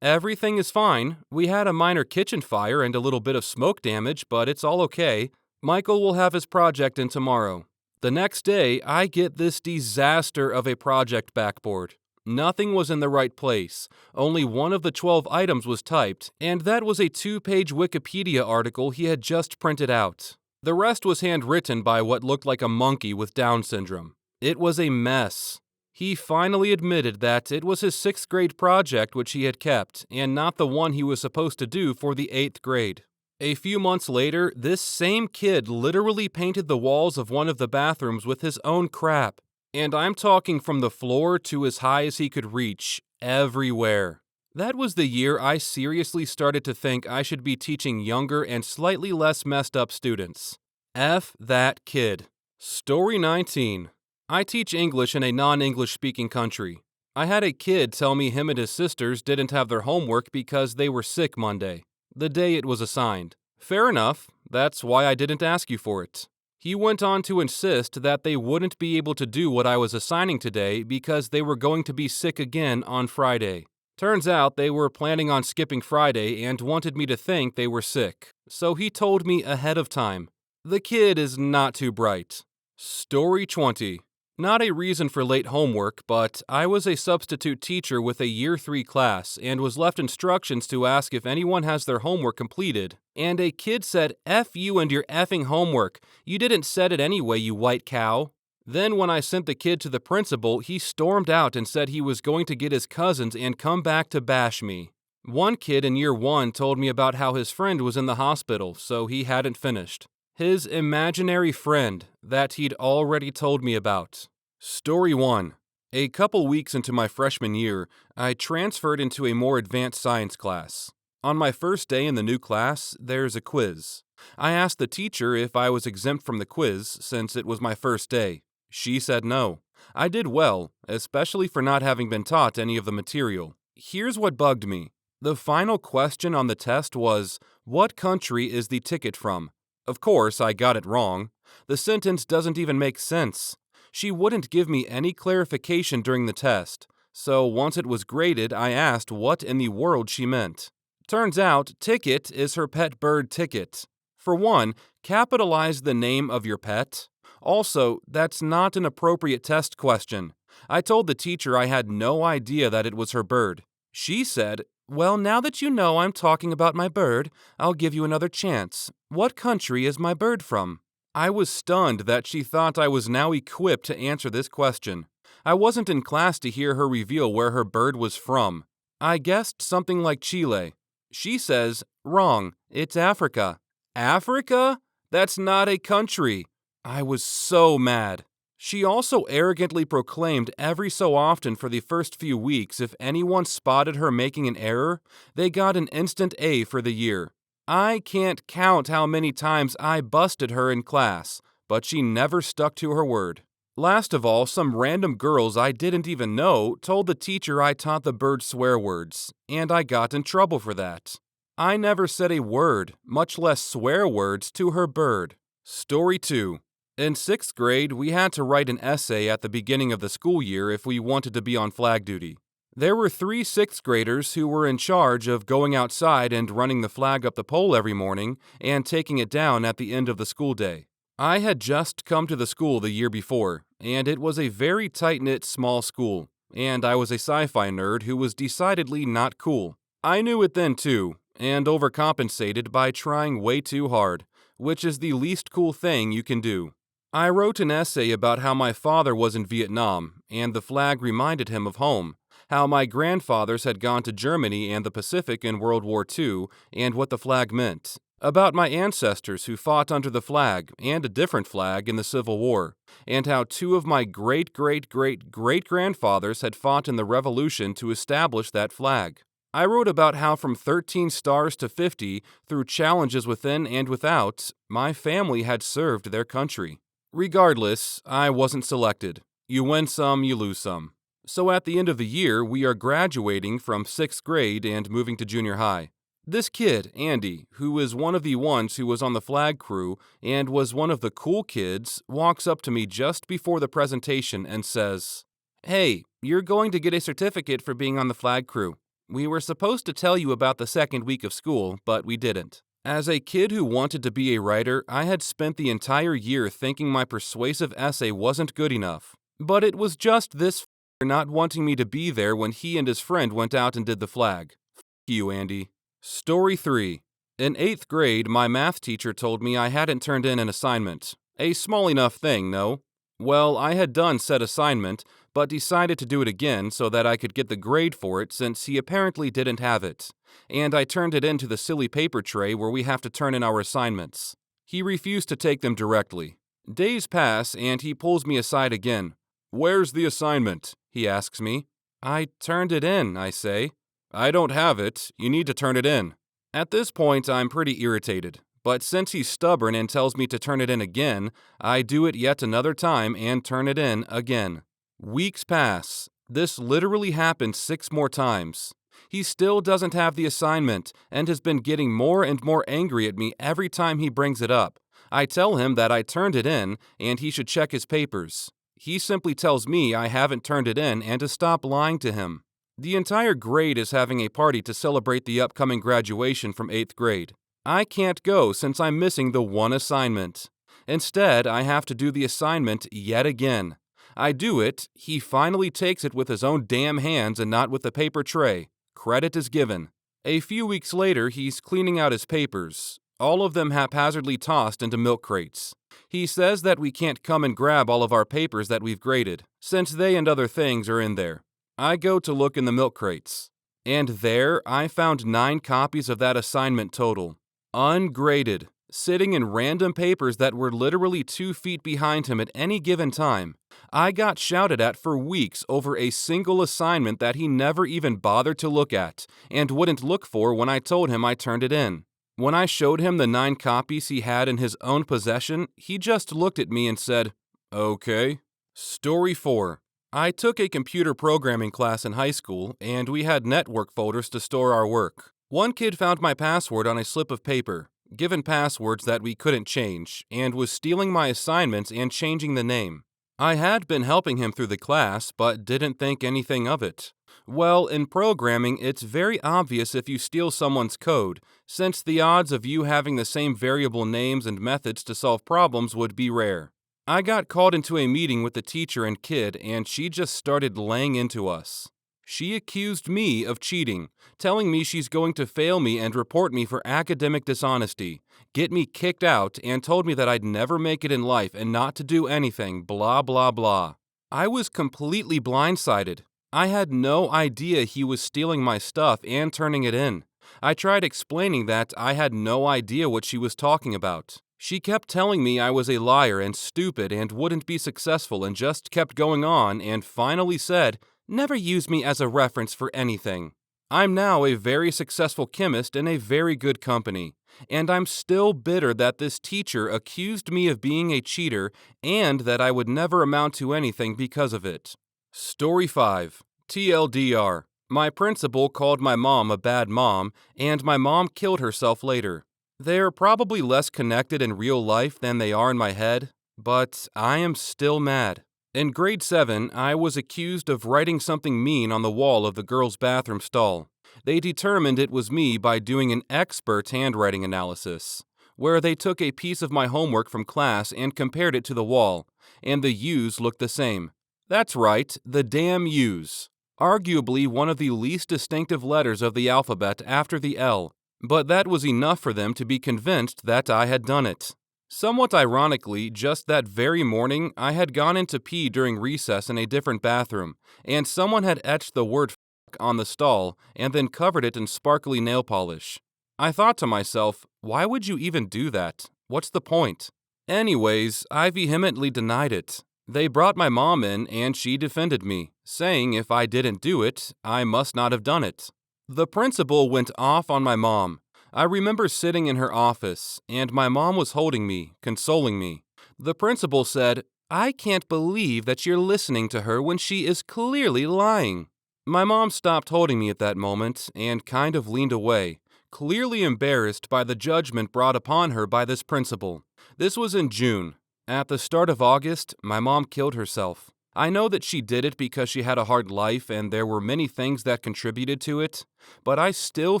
Everything is fine. We had a minor kitchen fire and a little bit of smoke damage, but it's all okay. Michael will have his project in tomorrow." The next day, I get this disaster of a project backboard. Nothing was in the right place. Only one of the 12 items was typed, and that was a 2-page Wikipedia article he had just printed out. The rest was handwritten by what looked like a monkey with Down syndrome. It was a mess. He finally admitted that it was his 6th grade project which he had kept, and not the one he was supposed to do for the 8th grade. A few months later, this same kid literally painted the walls of one of the bathrooms with his own crap. And I'm talking from the floor to as high as he could reach, everywhere. That was the year I seriously started to think I should be teaching younger and slightly less messed up students. F that kid. Story 19. I teach English in a non-English speaking country. I had a kid tell me him and his sisters didn't have their homework because they were sick Monday, the day it was assigned. Fair enough, that's why I didn't ask you for it. He went on to insist that they wouldn't be able to do what I was assigning today because they were going to be sick again on Friday. Turns out they were planning on skipping Friday and wanted me to think they were sick, so he told me ahead of time. The kid is not too bright. Story 20. Not a reason for late homework, but I was a substitute teacher with a Year 3 class and was left instructions to ask if anyone has their homework completed, and a kid said, "F you and your effing homework. You didn't set it anyway, you white cow." Then when I sent the kid to the principal, he stormed out and said he was going to get his cousins and come back to bash me. One kid in Year 1 told me about how his friend was in the hospital, so he hadn't finished. His imaginary friend that he'd already told me about. Story 1. A couple weeks into my freshman year, I transferred into a more advanced science class. On my first day in the new class, there's a quiz. I asked the teacher if I was exempt from the quiz since it was my first day. She said no. I did well, especially for not having been taught any of the material. Here's what bugged me. The final question on the test was, "What country is the ticket from?" Of course, I got it wrong. The sentence doesn't even make sense. She wouldn't give me any clarification during the test, so once it was graded, I asked what in the world she meant. Turns out, ticket is her pet bird Ticket. For one, capitalize the name of your pet. Also, that's not an appropriate test question. I told the teacher I had no idea that it was her bird. She said, "Well, now that you know I'm talking about my bird, I'll give you another chance. What country is my bird from?" I was stunned that she thought I was now equipped to answer this question. I wasn't in class to hear her reveal where her bird was from. I guessed something like Chile. She says, "Wrong, it's Africa." Africa? That's not a country. I was so mad. She also arrogantly proclaimed every so often for the first few weeks if anyone spotted her making an error, they got an instant A for the year. I can't count how many times I busted her in class, but she never stuck to her word. Last of all, some random girls I didn't even know told the teacher I taught the bird swear words, and I got in trouble for that. I never said a word, much less swear words, to her bird. Story 2. In 6th grade, we had to write an essay at the beginning of the school year if we wanted to be on flag duty. There were 3 6th graders who were in charge of going outside and running the flag up the pole every morning and taking it down at the end of the school day. I had just come to the school the year before, and it was a very tight-knit small school, and I was a sci-fi nerd who was decidedly not cool. I knew it then too, and overcompensated by trying way too hard, which is the least cool thing you can do. I wrote an essay about how my father was in Vietnam, and the flag reminded him of home, how my grandfathers had gone to Germany and the Pacific in World War II, and what the flag meant, about my ancestors who fought under the flag and a different flag in the Civil War, and how 2 of my great-great-great-great-grandfathers had fought in the Revolution to establish that flag. I wrote about how from 13 stars to 50, through challenges within and without, my family had served their country. Regardless, I wasn't selected. You win some, you lose some. So at the end of the year, we are graduating from 6th grade and moving to junior high. This kid, Andy, who is one of the ones who was on the flag crew and was one of the cool kids, walks up to me just before the presentation and says, "Hey, you're going to get a certificate for being on the flag crew. We were supposed to tell you about the second week of school, but we didn't." As a kid who wanted to be a writer, I had spent the entire year thinking my persuasive essay wasn't good enough. But it was just this not wanting me to be there when he and his friend went out and did the flag. F you, Andy. Story 3. In 8th grade, my math teacher told me I hadn't turned in an assignment. A small enough thing, no? Well, I had done said assignment, but decided to do it again so that I could get the grade for it since he apparently didn't have it. And I turned it into the silly paper tray where we have to turn in our assignments. He refused to take them directly. Days pass and he pulls me aside again. "Where's the assignment?" he asks me. "I turned it in," I say. "I don't have it. You need to turn it in." At this point, I'm pretty irritated. But since he's stubborn and tells me to turn it in again, I do it yet another time and turn it in again. Weeks pass. This literally happened 6 more times. He still doesn't have the assignment and has been getting more and more angry at me every time he brings it up. I tell him that I turned it in and he should check his papers. He simply tells me I haven't turned it in and to stop lying to him. The entire grade is having a party to celebrate the upcoming graduation from 8th grade. I can't go since I'm missing the one assignment. Instead, I have to do the assignment yet again. I do it, he finally takes it with his own damn hands and not with the paper tray. Credit is given. A few weeks later, he's cleaning out his papers, all of them haphazardly tossed into milk crates. He says that we can't come and grab all of our papers that we've graded, since they and other things are in there. I go to look in the milk crates, and there I found 9 copies of that assignment total. Ungraded. sitting in random papers that were literally 2 feet behind him at any given time. I got shouted at for weeks over a single assignment that he never even bothered to look at, and wouldn't look for when I told him I turned it in. When I showed him the 9 copies he had in his own possession, he just looked at me and said, "Okay." Story 4. I took a computer programming class in high school, and we had network folders to store our work. One kid found my password on a slip of paper, given passwords that we couldn't change, and was stealing my assignments and changing the name. I had been helping him through the class, but didn't think anything of it. Well, in programming, it's very obvious if you steal someone's code, since the odds of you having the same variable names and methods to solve problems would be rare. I got called into a meeting with the teacher and kid, and she just started laying into us. She accused me of cheating, telling me she's going to fail me and report me for academic dishonesty, get me kicked out, and told me that I'd never make it in life and not to do anything, blah blah blah. I was completely blindsided. I had no idea he was stealing my stuff and turning it in. I tried explaining that I had no idea what she was talking about. She kept telling me I was a liar and stupid and wouldn't be successful, and just kept going on and finally said, "Never use me as a reference for anything." I'm now a very successful chemist in a very good company, and I'm still bitter that this teacher accused me of being a cheater and that I would never amount to anything because of it. Story 5. TLDR. My principal called my mom a bad mom, and my mom killed herself later. They're probably less connected in real life than they are in my head, but I am still mad. In grade 7, I was accused of writing something mean on the wall of the girls' bathroom stall. They determined it was me by doing an expert handwriting analysis, where they took a piece of my homework from class and compared it to the wall, and the U's looked the same. That's right, the damn U's. Arguably one of the least distinctive letters of the alphabet after the L. But that was enough for them to be convinced that I had done it. Somewhat ironically, just that very morning, I had gone in to pee during recess in a different bathroom, and someone had etched the word "f*** on the stall and then covered it in sparkly nail polish. I thought to myself, why would you even do that? What's the point? Anyways, I vehemently denied it. They brought my mom in, and she defended me, saying if I didn't do it, I must not have done it. The principal went off on my mom. I remember sitting in her office, and my mom was holding me, consoling me. The principal said, "I can't believe that you're listening to her when she is clearly lying." My mom stopped holding me at that moment and kind of leaned away, clearly embarrassed by the judgment brought upon her by this principal. This was in June. At the start of August, my mom killed herself. I know that she did it because she had a hard life and there were many things that contributed to it, but I still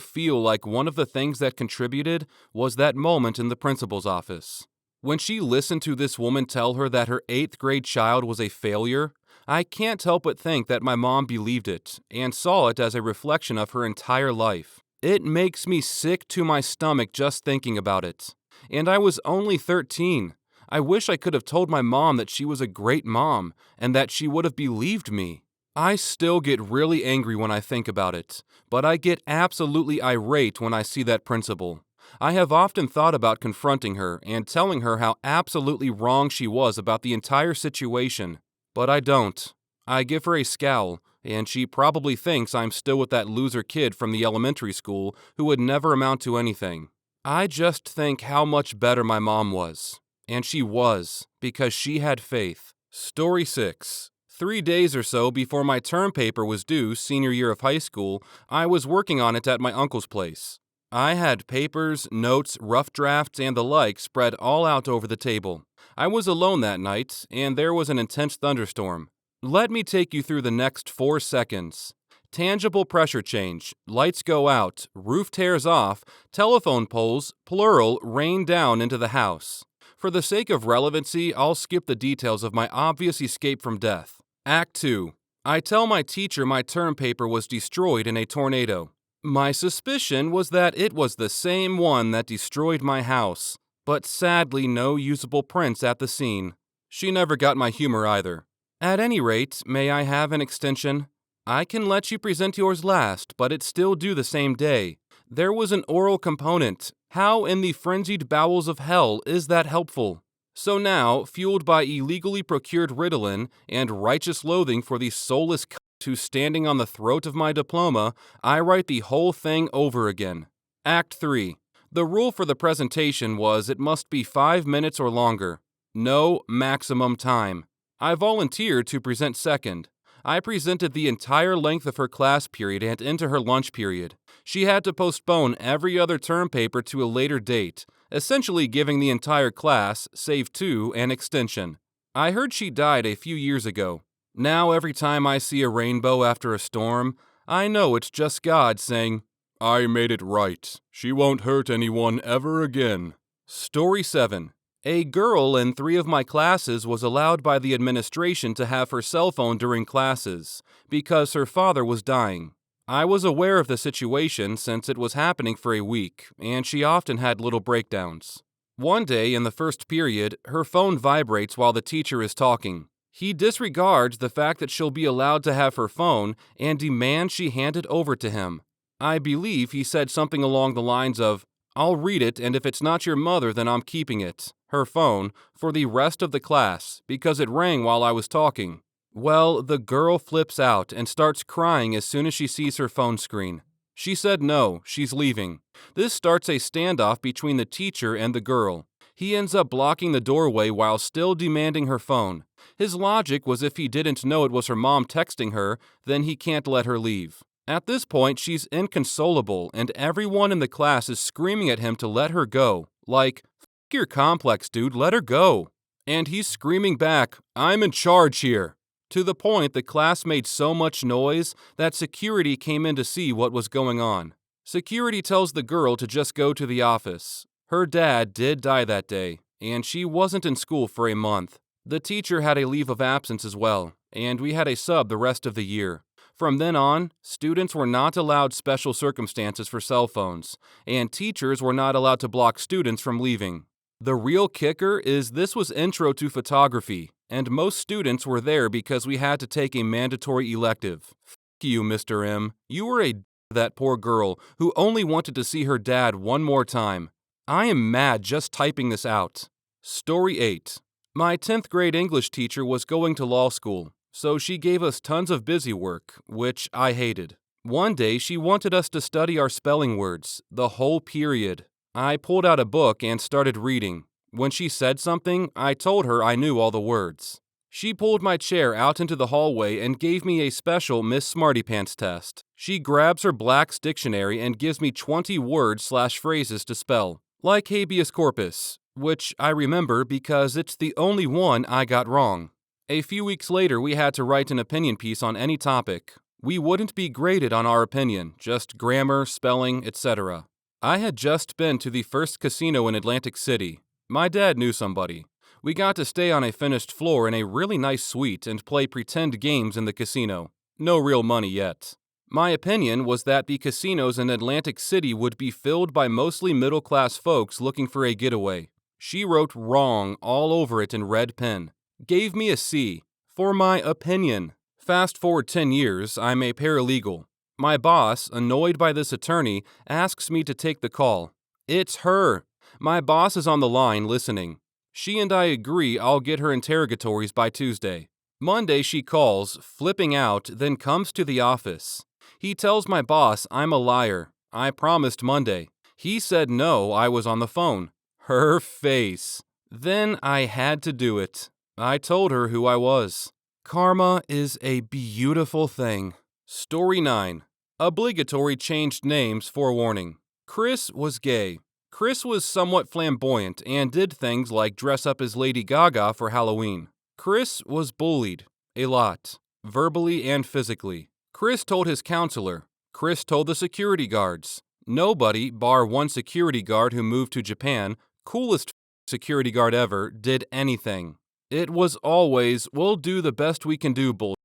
feel like one of the things that contributed was that moment in the principal's office. When she listened to this woman tell her that her 8th grade child was a failure, I can't help but think that my mom believed it and saw it as a reflection of her entire life. It makes me sick to my stomach just thinking about it. And I was only 13. I wish I could have told my mom that she was a great mom and that she would have believed me. I still get really angry when I think about it, but I get absolutely irate when I see that principal. I have often thought about confronting her and telling her how absolutely wrong she was about the entire situation, but I don't. I give her a scowl, and she probably thinks I'm still with that loser kid from the elementary school who would never amount to anything. I just think how much better my mom was. And she was, because she had faith. Story 6. 3 days or so before my term paper was due senior year of high school, I was working on it at my uncle's place. I had papers, notes, rough drafts, and the like spread all out over the table. I was alone that night, and there was an intense thunderstorm. Let me take you through the next 4 seconds. Tangible pressure change, lights go out, roof tears off, telephone poles, plural, rain down into the house. For the sake of relevancy, I'll skip the details of my obvious escape from death. Act 2. I tell my teacher my term paper was destroyed in a tornado. My suspicion was that it was the same one that destroyed my house, but sadly no usable prints at the scene. She never got my humor either. At any rate, may I have an extension? I can let you present yours last, but it's still due the same day. There was an oral component, How in the frenzied bowels of hell is that helpful? So now, fueled by illegally procured Ritalin and righteous loathing for the soulless cunt who's standing on the throat of my diploma, I write the whole thing over again. Act 3. The rule for the presentation was it must be 5 minutes or longer. No maximum time. I volunteered to present second. I presented the entire length of her class period and into her lunch period. She had to postpone every other term paper to a later date, essentially giving the entire class, save 2, an extension. I heard she died a few years ago. Now every time I see a rainbow after a storm, I know it's just God saying, "I made it right. She won't hurt anyone ever again." Story 7. A girl in 3 of my classes was allowed by the administration to have her cell phone during classes because her father was dying. I was aware of the situation since it was happening for a week, and she often had little breakdowns. One day in the first period, her phone vibrates while the teacher is talking. He disregards the fact that she'll be allowed to have her phone and demands she hand it over to him. I believe he said something along the lines of, "I'll read it, and if it's not your mother, then I'm keeping it," her phone, for the rest of the class, because it rang while I was talking. Well, the girl flips out and starts crying as soon as she sees her phone screen. She said no, she's leaving. This starts a standoff between the teacher and the girl. He ends up blocking the doorway while still demanding her phone. His logic was if he didn't know it was her mom texting her, then he can't let her leave. At this point, she's inconsolable, and everyone in the class is screaming at him to let her go. Like, "F your complex, dude, let her go." And he's screaming back, "I'm in charge here." To the point the class made so much noise that security came in to see what was going on. Security tells the girl to just go to the office. Her dad did die that day, and she wasn't in school for a month. The teacher had a leave of absence as well, and we had a sub the rest of the year. From then on, students were not allowed special circumstances for cell phones, and teachers were not allowed to block students from leaving. The real kicker is this was intro to photography, and most students were there because we had to take a mandatory elective. F you, Mr. M. You were that poor girl who only wanted to see her dad one more time. I am mad just typing this out. Story 8. My 10th grade English teacher was going to law school, so she gave us tons of busy work, which I hated. One day she wanted us to study our spelling words, the whole period. I pulled out a book and started reading. When she said something, I told her I knew all the words. She pulled my chair out into the hallway and gave me a special Miss Smartypants test. She grabs her Black's dictionary and gives me 20 words/phrases to spell, like habeas corpus, which I remember because it's the only one I got wrong. A few weeks later, we had to write an opinion piece on any topic. We wouldn't be graded on our opinion, just grammar, spelling, etc. I had just been to the first casino in Atlantic City. My dad knew somebody. We got to stay on a finished floor in a really nice suite and play pretend games in the casino. No real money yet. My opinion was that the casinos in Atlantic City would be filled by mostly middle-class folks looking for a getaway. She wrote wrong all over it in red pen. Gave me a C. For my opinion. Fast forward 10 years, I'm a paralegal. My boss, annoyed by this attorney, asks me to take the call. It's her. My boss is on the line listening. She and I agree I'll get her interrogatories by Tuesday. Monday she calls, flipping out, then comes to the office. He tells my boss I'm a liar. I promised Monday. He said no, I was on the phone. Her face. Then I had to do it. I told her who I was. Karma is a beautiful thing. Story 9. Obligatory changed names forewarning. Chris was gay. Chris was somewhat flamboyant and did things like dress up as Lady Gaga for Halloween. Chris was bullied. A lot. Verbally and physically. Chris told his counselor. Chris told the security guards. Nobody, bar one security guard who moved to Japan, coolest security guard ever, did anything. It was always, we'll do the best we can do bullshit.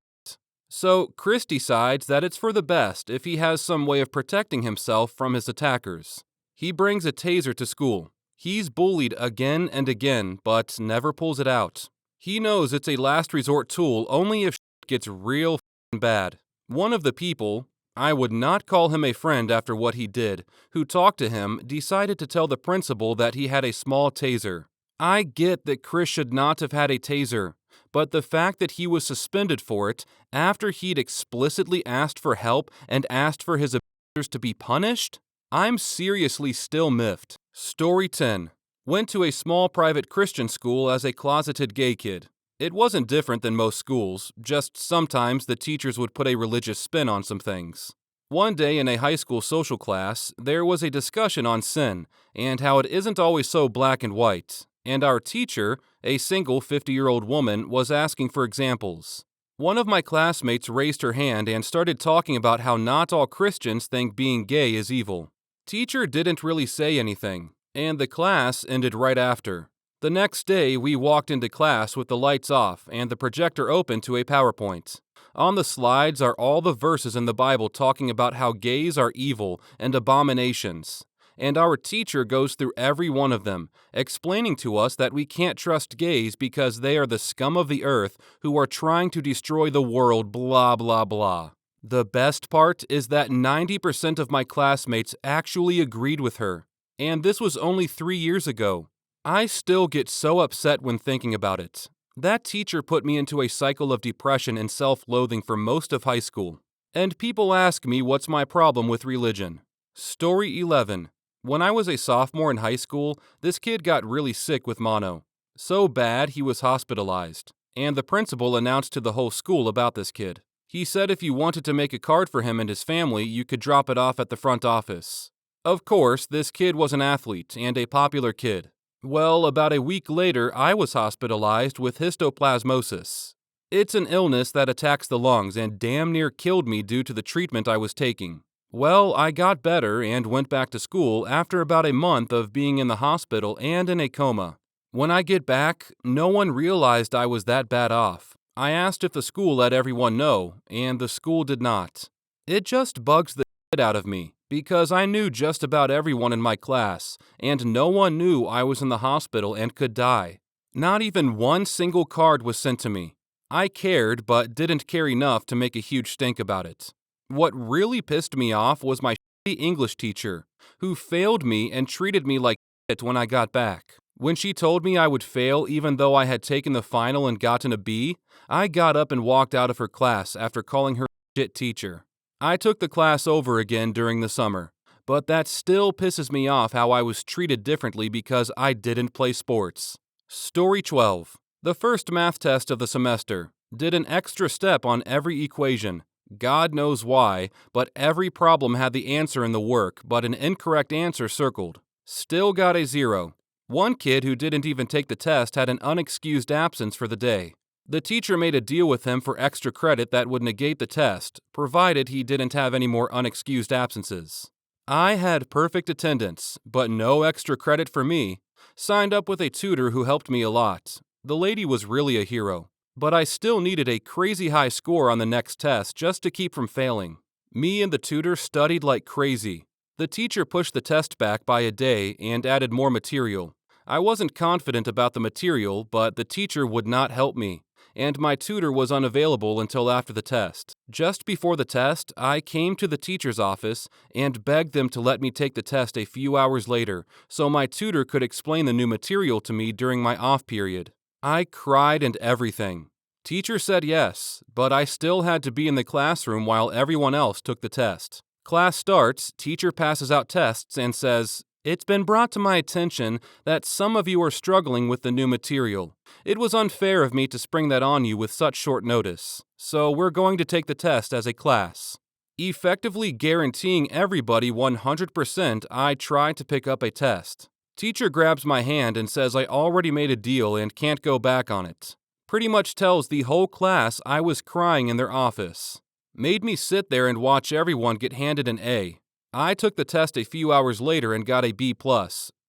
So Chris decides that it's for the best if he has some way of protecting himself from his attackers. He brings a taser to school. He's bullied again and again, but never pulls it out. He knows it's a last resort tool only if shit gets real bad. One of the people, I would not call him a friend after what he did. Who talked to him decided to tell the principal that he had a small taser. I get that Chris should not have had a taser, but the fact that he was suspended for it after he'd explicitly asked for help and asked for his abusers to be punished? I'm seriously still miffed. Story 10. Went to a small private Christian school as a closeted gay kid. It wasn't different than most schools, just sometimes the teachers would put a religious spin on some things. One day in a high school social class, there was a discussion on sin and how it isn't always so black and white, and our teacher, a single 50-year-old woman, was asking for examples. One of my classmates raised her hand and started talking about how not all Christians think being gay is evil. Teacher didn't really say anything, and the class ended right after. The next day, we walked into class with the lights off and the projector open to a PowerPoint. On the slides are all the verses in the Bible talking about how gays are evil and abominations. And our teacher goes through every one of them, explaining to us that we can't trust gays because they are the scum of the earth who are trying to destroy the world, blah, blah, blah. The best part is that 90% of my classmates actually agreed with her. And this was only 3 years ago. I still get so upset when thinking about it. That teacher put me into a cycle of depression and self-loathing for most of high school. And people ask me what's my problem with religion. Story 11. When I was a sophomore in high school, this kid got really sick with mono. So bad he was hospitalized. And the principal announced to the whole school about this kid. He said if you wanted to make a card for him and his family, you could drop it off at the front office. Of course, this kid was an athlete and a popular kid. Well, about a week later, I was hospitalized with histoplasmosis. It's an illness that attacks the lungs and damn near killed me due to the treatment I was taking. Well, I got better and went back to school after about a month of being in the hospital and in a coma. When I get back, no one realized I was that bad off. I asked if the school let everyone know, and the school did not. It just bugs the shit out of me, because I knew just about everyone in my class, and no one knew I was in the hospital and could die. Not even one single card was sent to me. I cared, but didn't care enough to make a huge stink about it. What really pissed me off was my shitty English teacher, who failed me and treated me like shit when I got back. When she told me I would fail even though I had taken the final and gotten a B, I got up and walked out of her class after calling her shit teacher. I took the class over again during the summer, but that still pisses me off how I was treated differently because I didn't play sports. Story 12. The first math test of the semester. Did an extra step on every equation. God knows why, but every problem had the answer in the work, but an incorrect answer circled. Still got a 0. One kid who didn't even take the test had an unexcused absence for the day. The teacher made a deal with him for extra credit that would negate the test, provided he didn't have any more unexcused absences. I had perfect attendance, but no extra credit for me. Signed up with a tutor who helped me a lot. The lady was really a hero, but I still needed a crazy high score on the next test just to keep from failing. Me and the tutor studied like crazy. The teacher pushed the test back by a day and added more material. I wasn't confident about the material, but the teacher would not help me, and my tutor was unavailable until after the test. Just before the test, I came to the teacher's office and begged them to let me take the test a few hours later, so my tutor could explain the new material to me during my off period. I cried and everything. Teacher said yes, but I still had to be in the classroom while everyone else took the test. Class starts, teacher passes out tests and says, "It's been brought to my attention that some of you are struggling with the new material. It was unfair of me to spring that on you with such short notice, so we're going to take the test as a class." Effectively guaranteeing everybody 100% I tried to pick up a test. Teacher grabs my hand and says I already made a deal and can't go back on it. Pretty much tells the whole class I was crying in their office. Made me sit there and watch everyone get handed an A. I took the test a few hours later and got a B+,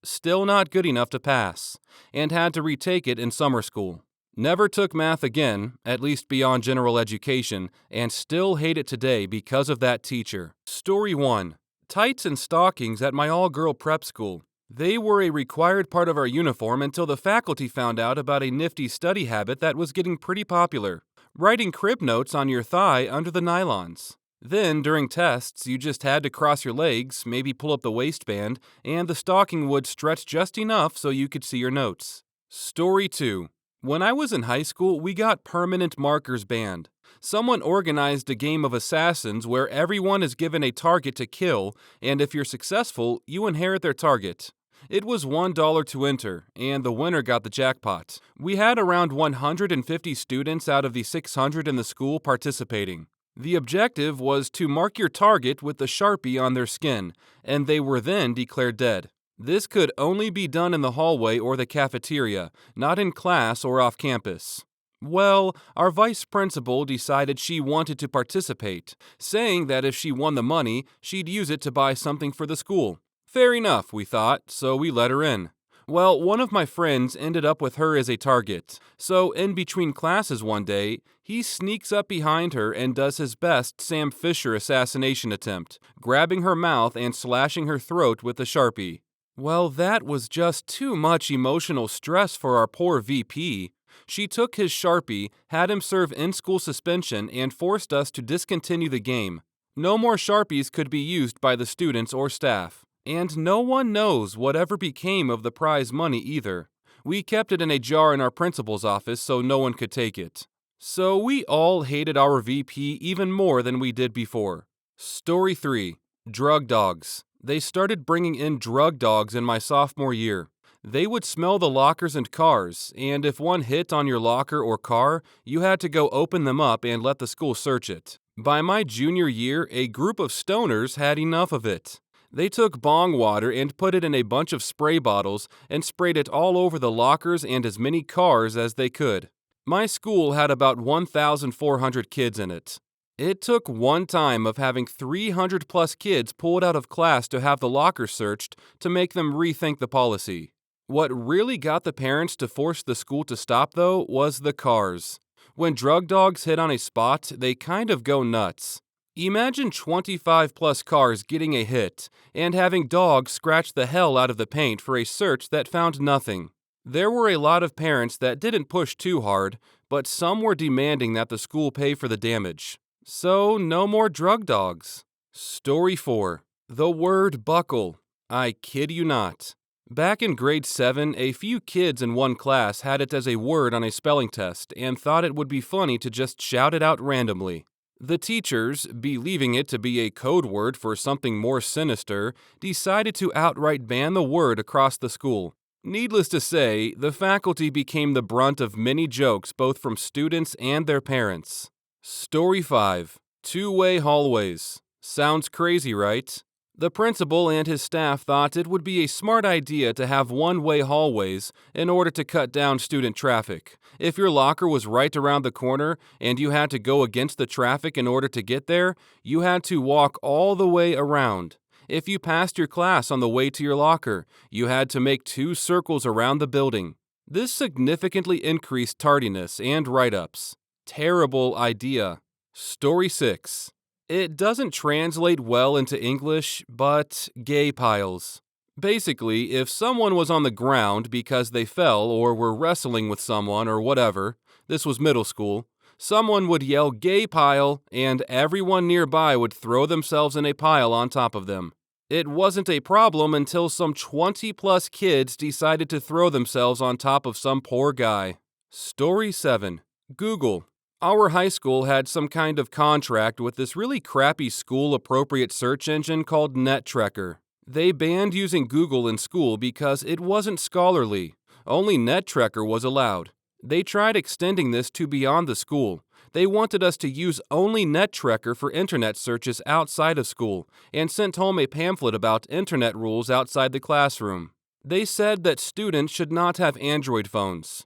still not good enough to pass, and had to retake it in summer school. Never took math again, at least beyond general education, and still hate it today because of that teacher. Story 1. Tights and stockings at my all-girl prep school. They were a required part of our uniform until the faculty found out about a nifty study habit that was getting pretty popular. Writing crib notes on your thigh under the nylons. Then, during tests, you just had to cross your legs, maybe pull up the waistband, and the stocking would stretch just enough so you could see your notes. Story 2. When I was in high school, we got permanent markers banned. Someone organized a game of assassins where everyone is given a target to kill, and if you're successful, you inherit their target. It was $1 to enter, and the winner got the jackpot. We had around 150 students out of the 600 in the school participating. The objective was to mark your target with the Sharpie on their skin, and they were then declared dead. This could only be done in the hallway or the cafeteria, not in class or off campus. Well, our vice principal decided she wanted to participate, saying that if she won the money, she'd use it to buy something for the school. Fair enough, we thought, so we let her in. Well, one of my friends ended up with her as a target, so in between classes one day, he sneaks up behind her and does his best Sam Fisher assassination attempt, grabbing her mouth and slashing her throat with a Sharpie. Well, that was just too much emotional stress for our poor VP. She took his Sharpie, had him serve in-school suspension, and forced us to discontinue the game. No more Sharpies could be used by the students or staff. And no one knows whatever became of the prize money either. We kept it in a jar in our principal's office so no one could take it. So we all hated our VP even more than we did before. Story 3. Drug dogs. They started bringing in drug dogs in my sophomore year. They would smell the lockers and cars, and if one hit on your locker or car, you had to go open them up and let the school search it. By my junior year, a group of stoners had enough of it. They took bong water and put it in a bunch of spray bottles and sprayed it all over the lockers and as many cars as they could. My school had about 1,400 kids in it. It took one time of having 300 plus kids pulled out of class to have the lockers searched to make them rethink the policy. What really got the parents to force the school to stop, though, was the cars. When drug dogs hit on a spot, they kind of go nuts. Imagine 25 plus cars getting a hit and having dogs scratch the hell out of the paint for a search that found nothing. There were a lot of parents that didn't push too hard, but some were demanding that the school pay for the damage. So, no more drug dogs. Story 4. The word buckle. I kid you not. Back in grade 7, a few kids in one class had it as a word on a spelling test and thought it would be funny to just shout it out randomly. The teachers, believing it to be a code word for something more sinister, decided to outright ban the word across the school. Needless to say, the faculty became the brunt of many jokes both from students and their parents. Story 5. Two-way hallways. Sounds crazy, right? The principal and his staff thought it would be a smart idea to have one-way hallways in order to cut down student traffic. If your locker was right around the corner and you had to go against the traffic in order to get there, you had to walk all the way around. If you passed your class on the way to your locker, you had to make 2 circles around the building. This significantly increased tardiness and write-ups. Terrible idea. Story 6. It doesn't translate well into English, but gay piles. Basically, if someone was on the ground because they fell or were wrestling with someone or whatever, this was middle school, someone would yell gay pile and everyone nearby would throw themselves in a pile on top of them. It wasn't a problem until some 20 plus kids decided to throw themselves on top of some poor guy. Story 7. Google. Our high school had some kind of contract with this really crappy school-appropriate search engine called NetTrekker. They banned using Google in school because it wasn't scholarly. Only NetTrekker was allowed. They tried extending this to beyond the school. They wanted us to use only NetTrekker for internet searches outside of school and sent home a pamphlet about internet rules outside the classroom. They said that students should not have Android phones.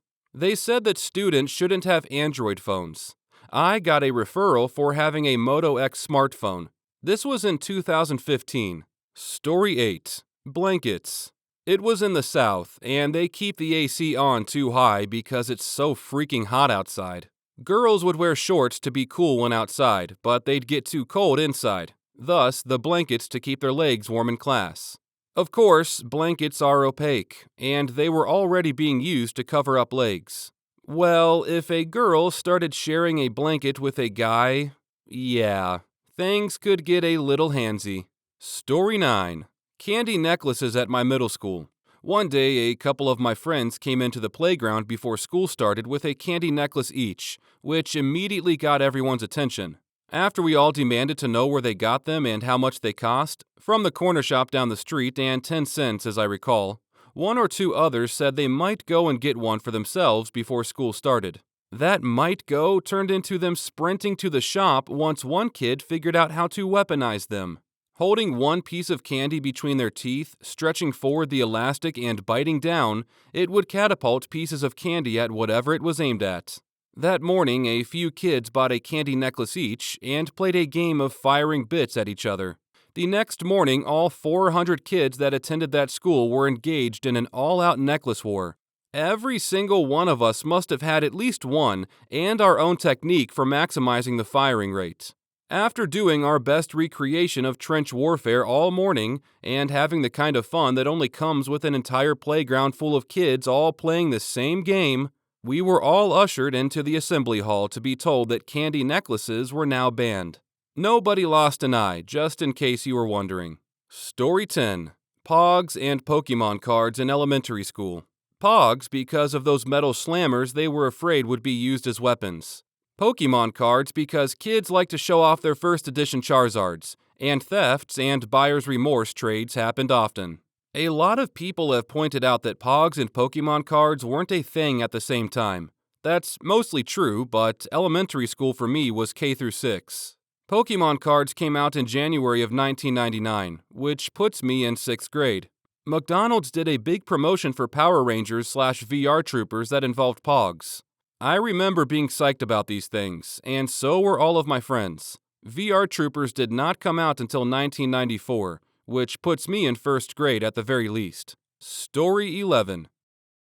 I got a referral for having a Moto X smartphone. This was in 2015. Story 8. Blankets. It was in the South, and they keep the AC on too high because it's so freaking hot outside. Girls would wear shorts to be cool when outside, but they'd get too cold inside. Thus, the blankets to keep their legs warm in class. Of course, blankets are opaque, and they were already being used to cover up legs. Well, if a girl started sharing a blanket with a guy, yeah, things could get a little handsy. Story 9. Candy necklaces at my middle school. One day, a couple of my friends came into the playground before school started with a candy necklace each, which immediately got everyone's attention. After we all demanded to know where they got them and how much they cost, from the corner shop down the street and 10 cents as I recall, one or two others said they might go and get one for themselves before school started. That might go turned into them sprinting to the shop once one kid figured out how to weaponize them. Holding one piece of candy between their teeth, stretching forward the elastic and biting down, it would catapult pieces of candy at whatever it was aimed at. That morning, a few kids bought a candy necklace each and played a game of firing bits at each other. The next morning, all 400 kids that attended that school were engaged in an all-out necklace war. Every single one of us must have had at least one and our own technique for maximizing the firing rate. After doing our best recreation of trench warfare all morning and having the kind of fun that only comes with an entire playground full of kids all playing the same game, we were all ushered into the assembly hall to be told that candy necklaces were now banned. Nobody lost an eye, just in case you were wondering. Story 10. Pogs and Pokemon cards in elementary school. Pogs because of those metal slammers they were afraid would be used as weapons. Pokemon cards because kids like to show off their first edition Charizards, and thefts and buyer's remorse trades happened often. A lot of people have pointed out that Pogs and Pokemon cards weren't a thing at the same time. That's mostly true, but elementary school for me was K through 6. Pokemon cards came out in January of 1999, which puts me in 6th grade. McDonald's did a big promotion for Power Rangers/VR Troopers that involved Pogs. I remember being psyched about these things, and so were all of my friends. VR Troopers did not come out until 1994, which puts me in 1st grade at the very least. Story 11.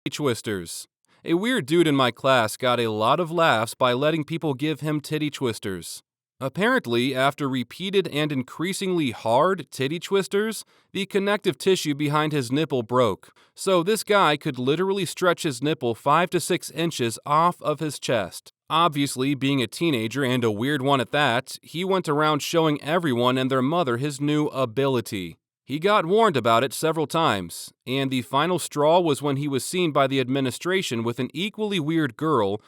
Titty Twisters. A weird dude in my class got a lot of laughs by letting people give him titty twisters. Apparently, after repeated and increasingly hard titty twisters, the connective tissue behind his nipple broke, so this guy could literally stretch his nipple 5 to 6 inches off of his chest. Obviously, being a teenager and a weird one at that, he went around showing everyone and their mother his new ability. He got warned about it several times, and the final straw was when he was seen by the administration with an equally weird girl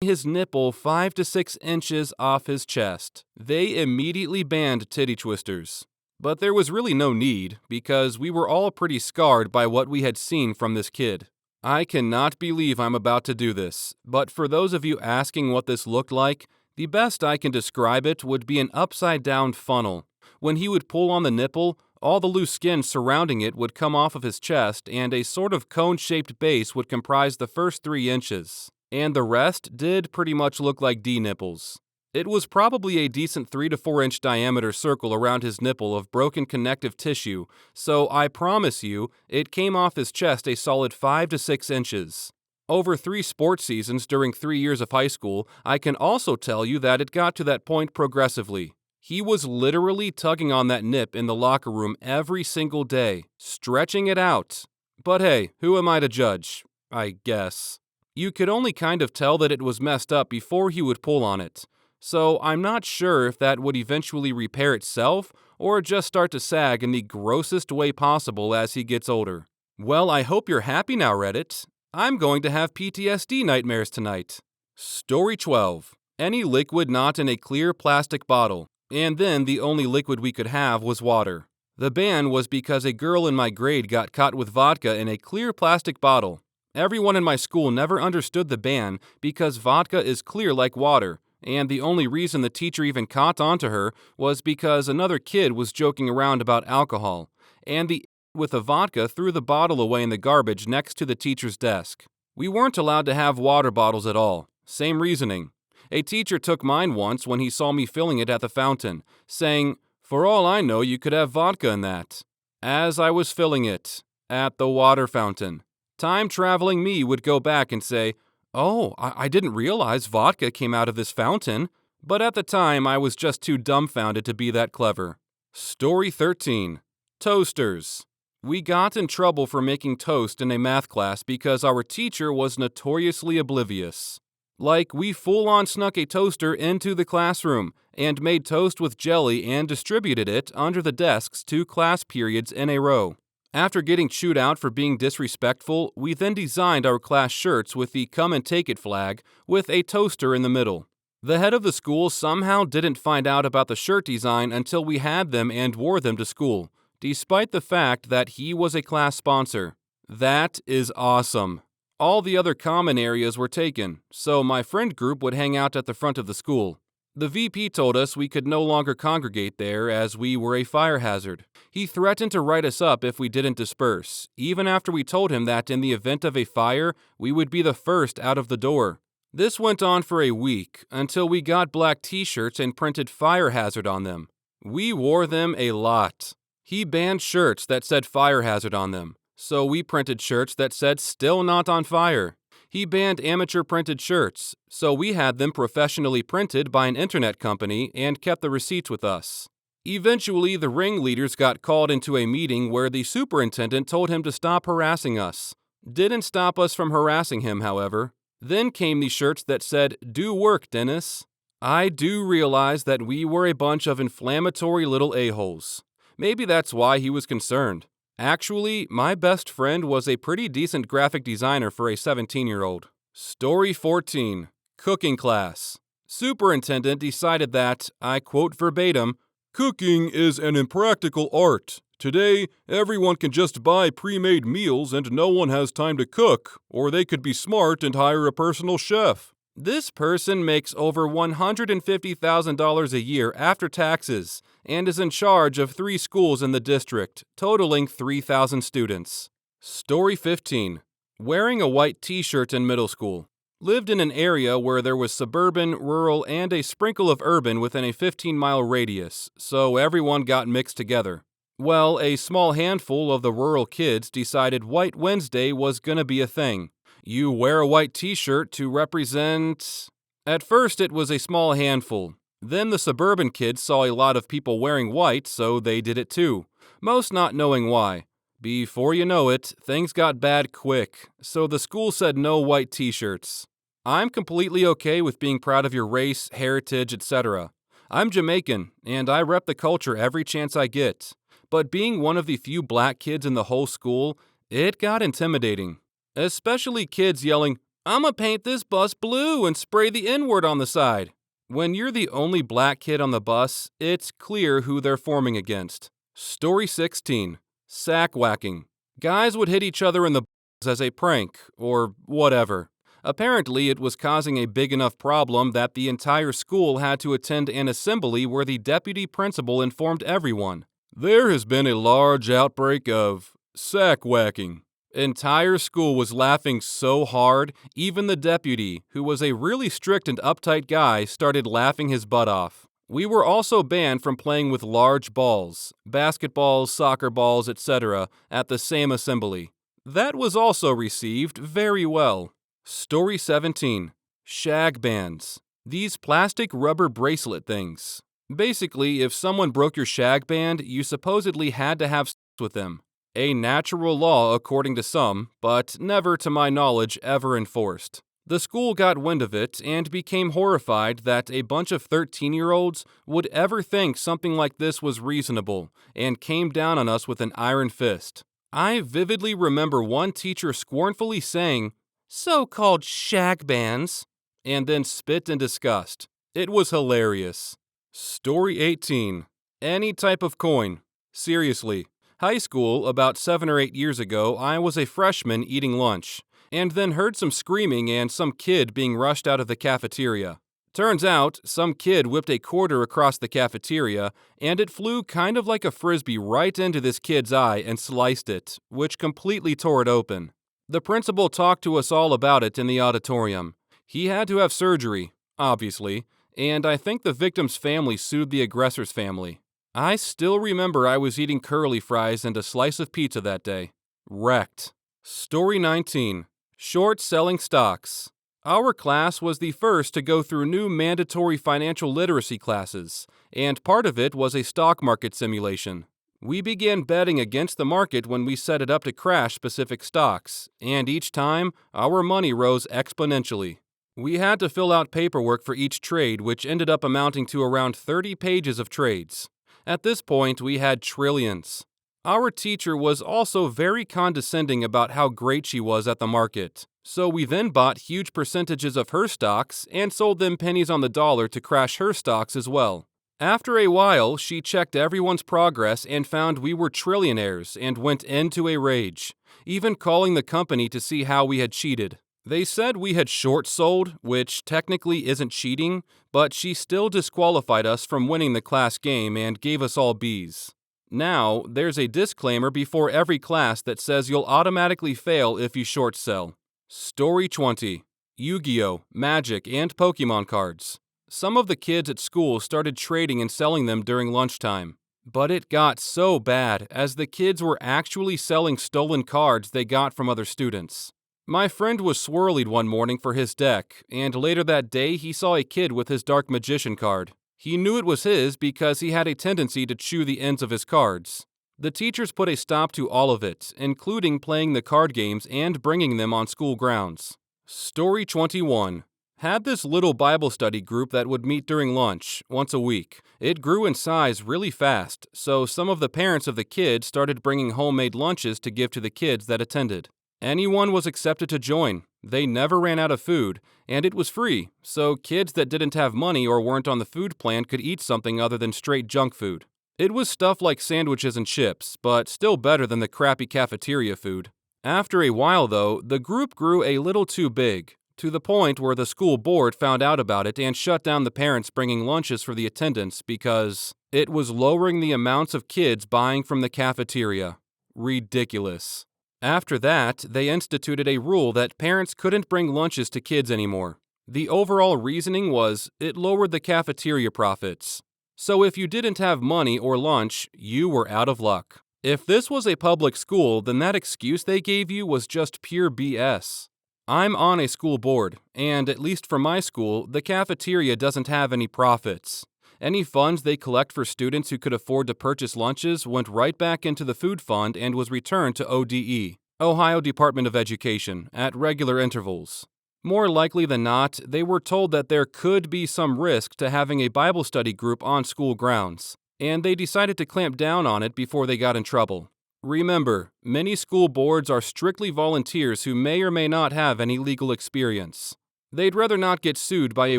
his nipple 5 to 6 inches off his chest. They immediately banned titty twisters. But there was really no need, because we were all pretty scarred by what we had seen from this kid. I cannot believe I'm about to do this, but for those of you asking what this looked like, the best I can describe it would be an upside-down funnel. When he would pull on the nipple, all the loose skin surrounding it would come off of his chest, and a sort of cone-shaped base would comprise the first 3 inches. And the rest did pretty much look like D-nipples. It was probably a decent 3 to 4 inch diameter circle around his nipple of broken connective tissue, so I promise you, it came off his chest a solid 5 to 6 inches. Over 3 sports seasons during 3 years of high school, I can also tell you that it got to that point progressively. He was literally tugging on that nip in the locker room every single day, stretching it out. But hey, who am I to judge? I guess. You could only kind of tell that it was messed up before he would pull on it. So I'm not sure if that would eventually repair itself or just start to sag in the grossest way possible as he gets older. Well, I hope you're happy now, Reddit. I'm going to have PTSD nightmares tonight. Story 12. Any liquid not in a clear plastic bottle. And then the only liquid we could have was water. The ban was because a girl in my grade got caught with vodka in a clear plastic bottle. Everyone in my school never understood the ban because vodka is clear like water, and the only reason the teacher even caught on to her was because another kid was joking around about alcohol, and the with the vodka threw the bottle away in the garbage next to the teacher's desk. We weren't allowed to have water bottles at all. Same reasoning. A teacher took mine once when he saw me filling it at the fountain, saying, "For all I know, you could have vodka in that." As I was filling it, at the water fountain. Time-traveling me would go back and say, "Oh, I didn't realize vodka came out of this fountain." But at the time, I was just too dumbfounded to be that clever. Story 13. Toasters. We got in trouble for making toast in a math class because our teacher was notoriously oblivious. Like, we full-on snuck a toaster into the classroom and made toast with jelly and distributed it under the desks 2 class periods in a row. After getting chewed out for being disrespectful, we then designed our class shirts with the come and take it flag with a toaster in the middle. The head of the school somehow didn't find out about the shirt design until we had them and wore them to school, despite the fact that he was a class sponsor. That is awesome. All the other common areas were taken, so my friend group would hang out at the front of the school. The VP told us we could no longer congregate there as we were a fire hazard. He threatened to write us up if we didn't disperse, even after we told him that in the event of a fire, we would be the first out of the door. This went on for a week, until we got black t-shirts and printed fire hazard on them. We wore them a lot. He banned shirts that said fire hazard on them, so we printed shirts that said still not on fire. He banned amateur printed shirts, so we had them professionally printed by an internet company and kept the receipts with us. Eventually, the ringleaders got called into a meeting where the superintendent told him to stop harassing us. Didn't stop us from harassing him, however. Then came the shirts that said, "Do work, Dennis." I do realize that we were a bunch of inflammatory little a-holes. Maybe that's why he was concerned. Actually, my best friend was a pretty decent graphic designer for a 17-year-old. Story 14. Cooking class. Superintendent decided that, I quote verbatim, "Cooking is an impractical art. Today, everyone can just buy pre-made meals and no one has time to cook, or they could be smart and hire a personal chef." This person makes over $150,000 a year after taxes and is in charge of 3 schools in the district, totaling 3,000 students. Story 15. Wearing a white t-shirt in middle school. Lived in an area where there was suburban, rural, and a sprinkle of urban within a 15-mile radius, so everyone got mixed together. Well, a small handful of the rural kids decided White Wednesday was gonna be a thing. You wear a white t-shirt to represent... At first, it was a small handful. Then the suburban kids saw a lot of people wearing white, so they did it too, most not knowing why. Before you know it, things got bad quick, so the school said no white t-shirts. I'm completely okay with being proud of your race, heritage, etc. I'm Jamaican, and I rep the culture every chance I get. But being one of the few black kids in the whole school, it got intimidating. Especially kids yelling, "I'ma paint this bus blue and spray the N-word on the side." When you're the only black kid on the bus, it's clear who they're forming against. Story 16. Sack whacking. Guys would hit each other in the balls as a prank, or whatever. Apparently, it was causing a big enough problem that the entire school had to attend an assembly where the deputy principal informed everyone. There has been a large outbreak of sack whacking. Entire school was laughing so hard, even the deputy, who was a really strict and uptight guy, started laughing his butt off. We were also banned from playing with large balls, basketballs, soccer balls, etc., at the same assembly. That was also received very well. Story 17. Shag bands. These plastic rubber bracelet things. Basically, if someone broke your shag band, you supposedly had to have sex with them. A natural law according to some, but never to my knowledge ever enforced. The school got wind of it and became horrified that a bunch of 13-year-olds would ever think something like this was reasonable and came down on us with an iron fist. I vividly remember one teacher scornfully saying, "So-called shag bands," and then spit in disgust. It was hilarious. Story 18. Any type of coin. Seriously. High school, about 7 or 8 years ago, I was a freshman eating lunch, and then heard some screaming and some kid being rushed out of the cafeteria. Turns out, some kid whipped a quarter across the cafeteria, and it flew kind of like a frisbee right into this kid's eye and sliced it, which completely tore it open. The principal talked to us all about it in the auditorium. He had to have surgery, obviously, and I think the victim's family sued the aggressor's family. I still remember I was eating curly fries and a slice of pizza that day. Wrecked. Story 19. Short selling stocks. Our class was the first to go through new mandatory financial literacy classes, and part of it was a stock market simulation. We began betting against the market when we set it up to crash specific stocks, and each time, our money rose exponentially. We had to fill out paperwork for each trade, which ended up amounting to around 30 pages of trades. At this point, we had trillions. Our teacher was also very condescending about how great she was at the market, so we then bought huge percentages of her stocks and sold them pennies on the dollar to crash her stocks as well. After a while, she checked everyone's progress and found we were trillionaires and went into a rage, even calling the company to see how we had cheated. They said we had short sold, which technically isn't cheating, but she still disqualified us from winning the class game and gave us all Bs. Now, there's a disclaimer before every class that says you'll automatically fail if you short sell. Story 20. Yu-Gi-Oh!, Magic, and Pokemon cards. Some of the kids at school started trading and selling them during lunchtime. But it got so bad, as the kids were actually selling stolen cards they got from other students. My friend was swirlied one morning for his deck, and later that day he saw a kid with his Dark Magician card. He knew it was his because he had a tendency to chew the ends of his cards. The teachers put a stop to all of it, including playing the card games and bringing them on school grounds. Story 21. Had this little Bible study group that would meet during lunch, once a week. It grew in size really fast, so some of the parents of the kids started bringing homemade lunches to give to the kids that attended. Anyone was accepted to join. They never ran out of food, and it was free, so kids that didn't have money or weren't on the food plan could eat something other than straight junk food. It was stuff like sandwiches and chips, but still better than the crappy cafeteria food. After a while, though, the group grew a little too big, to the point where the school board found out about it and shut down the parents bringing lunches for the attendants because it was lowering the amounts of kids buying from the cafeteria. Ridiculous. After that, they instituted a rule that parents couldn't bring lunches to kids anymore. The overall reasoning was it lowered the cafeteria profits. So if you didn't have money or lunch, you were out of luck. If this was a public school, then that excuse they gave you was just pure BS. I'm on a school board, and at least for my school, the cafeteria doesn't have any profits. Any funds they collect for students who could afford to purchase lunches went right back into the food fund and was returned to ODE, Ohio Department of Education, at regular intervals. More likely than not, they were told that there could be some risk to having a Bible study group on school grounds, and they decided to clamp down on it before they got in trouble. Remember, many school boards are strictly volunteers who may or may not have any legal experience. They'd rather not get sued by a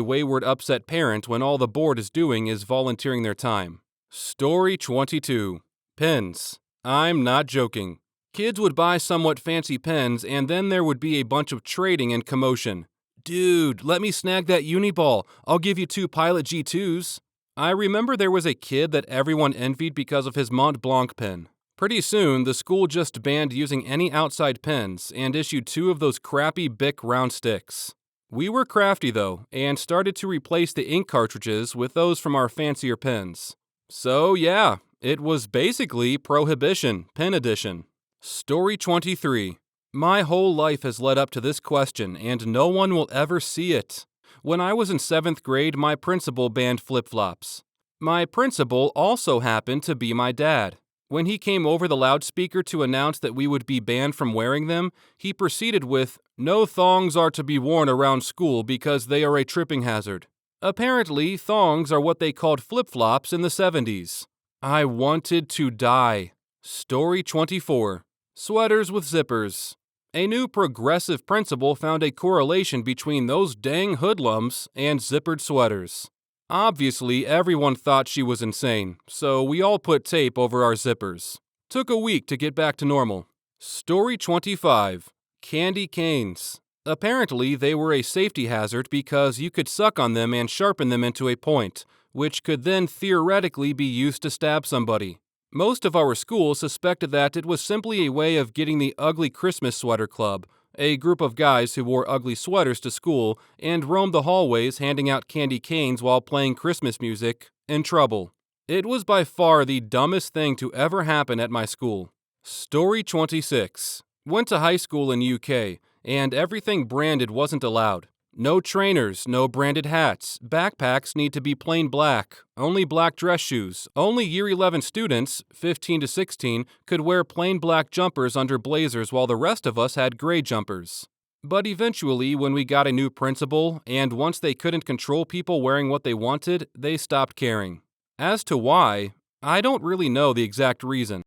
wayward, upset parent when all the board is doing is volunteering their time. Story 22. Pens. I'm not joking. Kids would buy somewhat fancy pens, and then there would be a bunch of trading and commotion. Dude, let me snag that Uniball. I'll give you 2 Pilot G2s. I remember there was a kid that everyone envied because of his Mont Blanc pen. Pretty soon, the school just banned using any outside pens and issued 2 of those crappy Bic round sticks. We were crafty though, and started to replace the ink cartridges with those from our fancier pens. So yeah, it was basically Prohibition, pen edition. Story 23. My whole life has led up to this question, and no one will ever see it. When I was in 7th grade, my principal banned flip-flops. My principal also happened to be my dad. When he came over the loudspeaker to announce that we would be banned from wearing them, he proceeded with, "No thongs are to be worn around school because they are a tripping hazard." Apparently, thongs are what they called flip-flops in the 70s. I wanted to die. Story 24. Sweaters with zippers. A new progressive principal found a correlation between those dang hoodlums and zippered sweaters. Obviously, everyone thought she was insane, so we all put tape over our zippers. Took a week to get back to normal. Story 25. Candy canes. Apparently, they were a safety hazard because you could suck on them and sharpen them into a point, which could then theoretically be used to stab somebody. Most of our school suspected that it was simply a way of getting the Ugly Christmas Sweater Club, a group of guys who wore ugly sweaters to school and roamed the hallways handing out candy canes while playing Christmas music, in trouble. It was by far the dumbest thing to ever happen at my school. Story 26. Went to high school in UK, and everything branded wasn't allowed. No trainers, no branded hats, backpacks need to be plain black, only black dress shoes, only Year 11 students, 15 to 16, could wear plain black jumpers under blazers while the rest of us had gray jumpers. But eventually, when we got a new principal, and once they couldn't control people wearing what they wanted, they stopped caring. As to why, I don't really know the exact reason.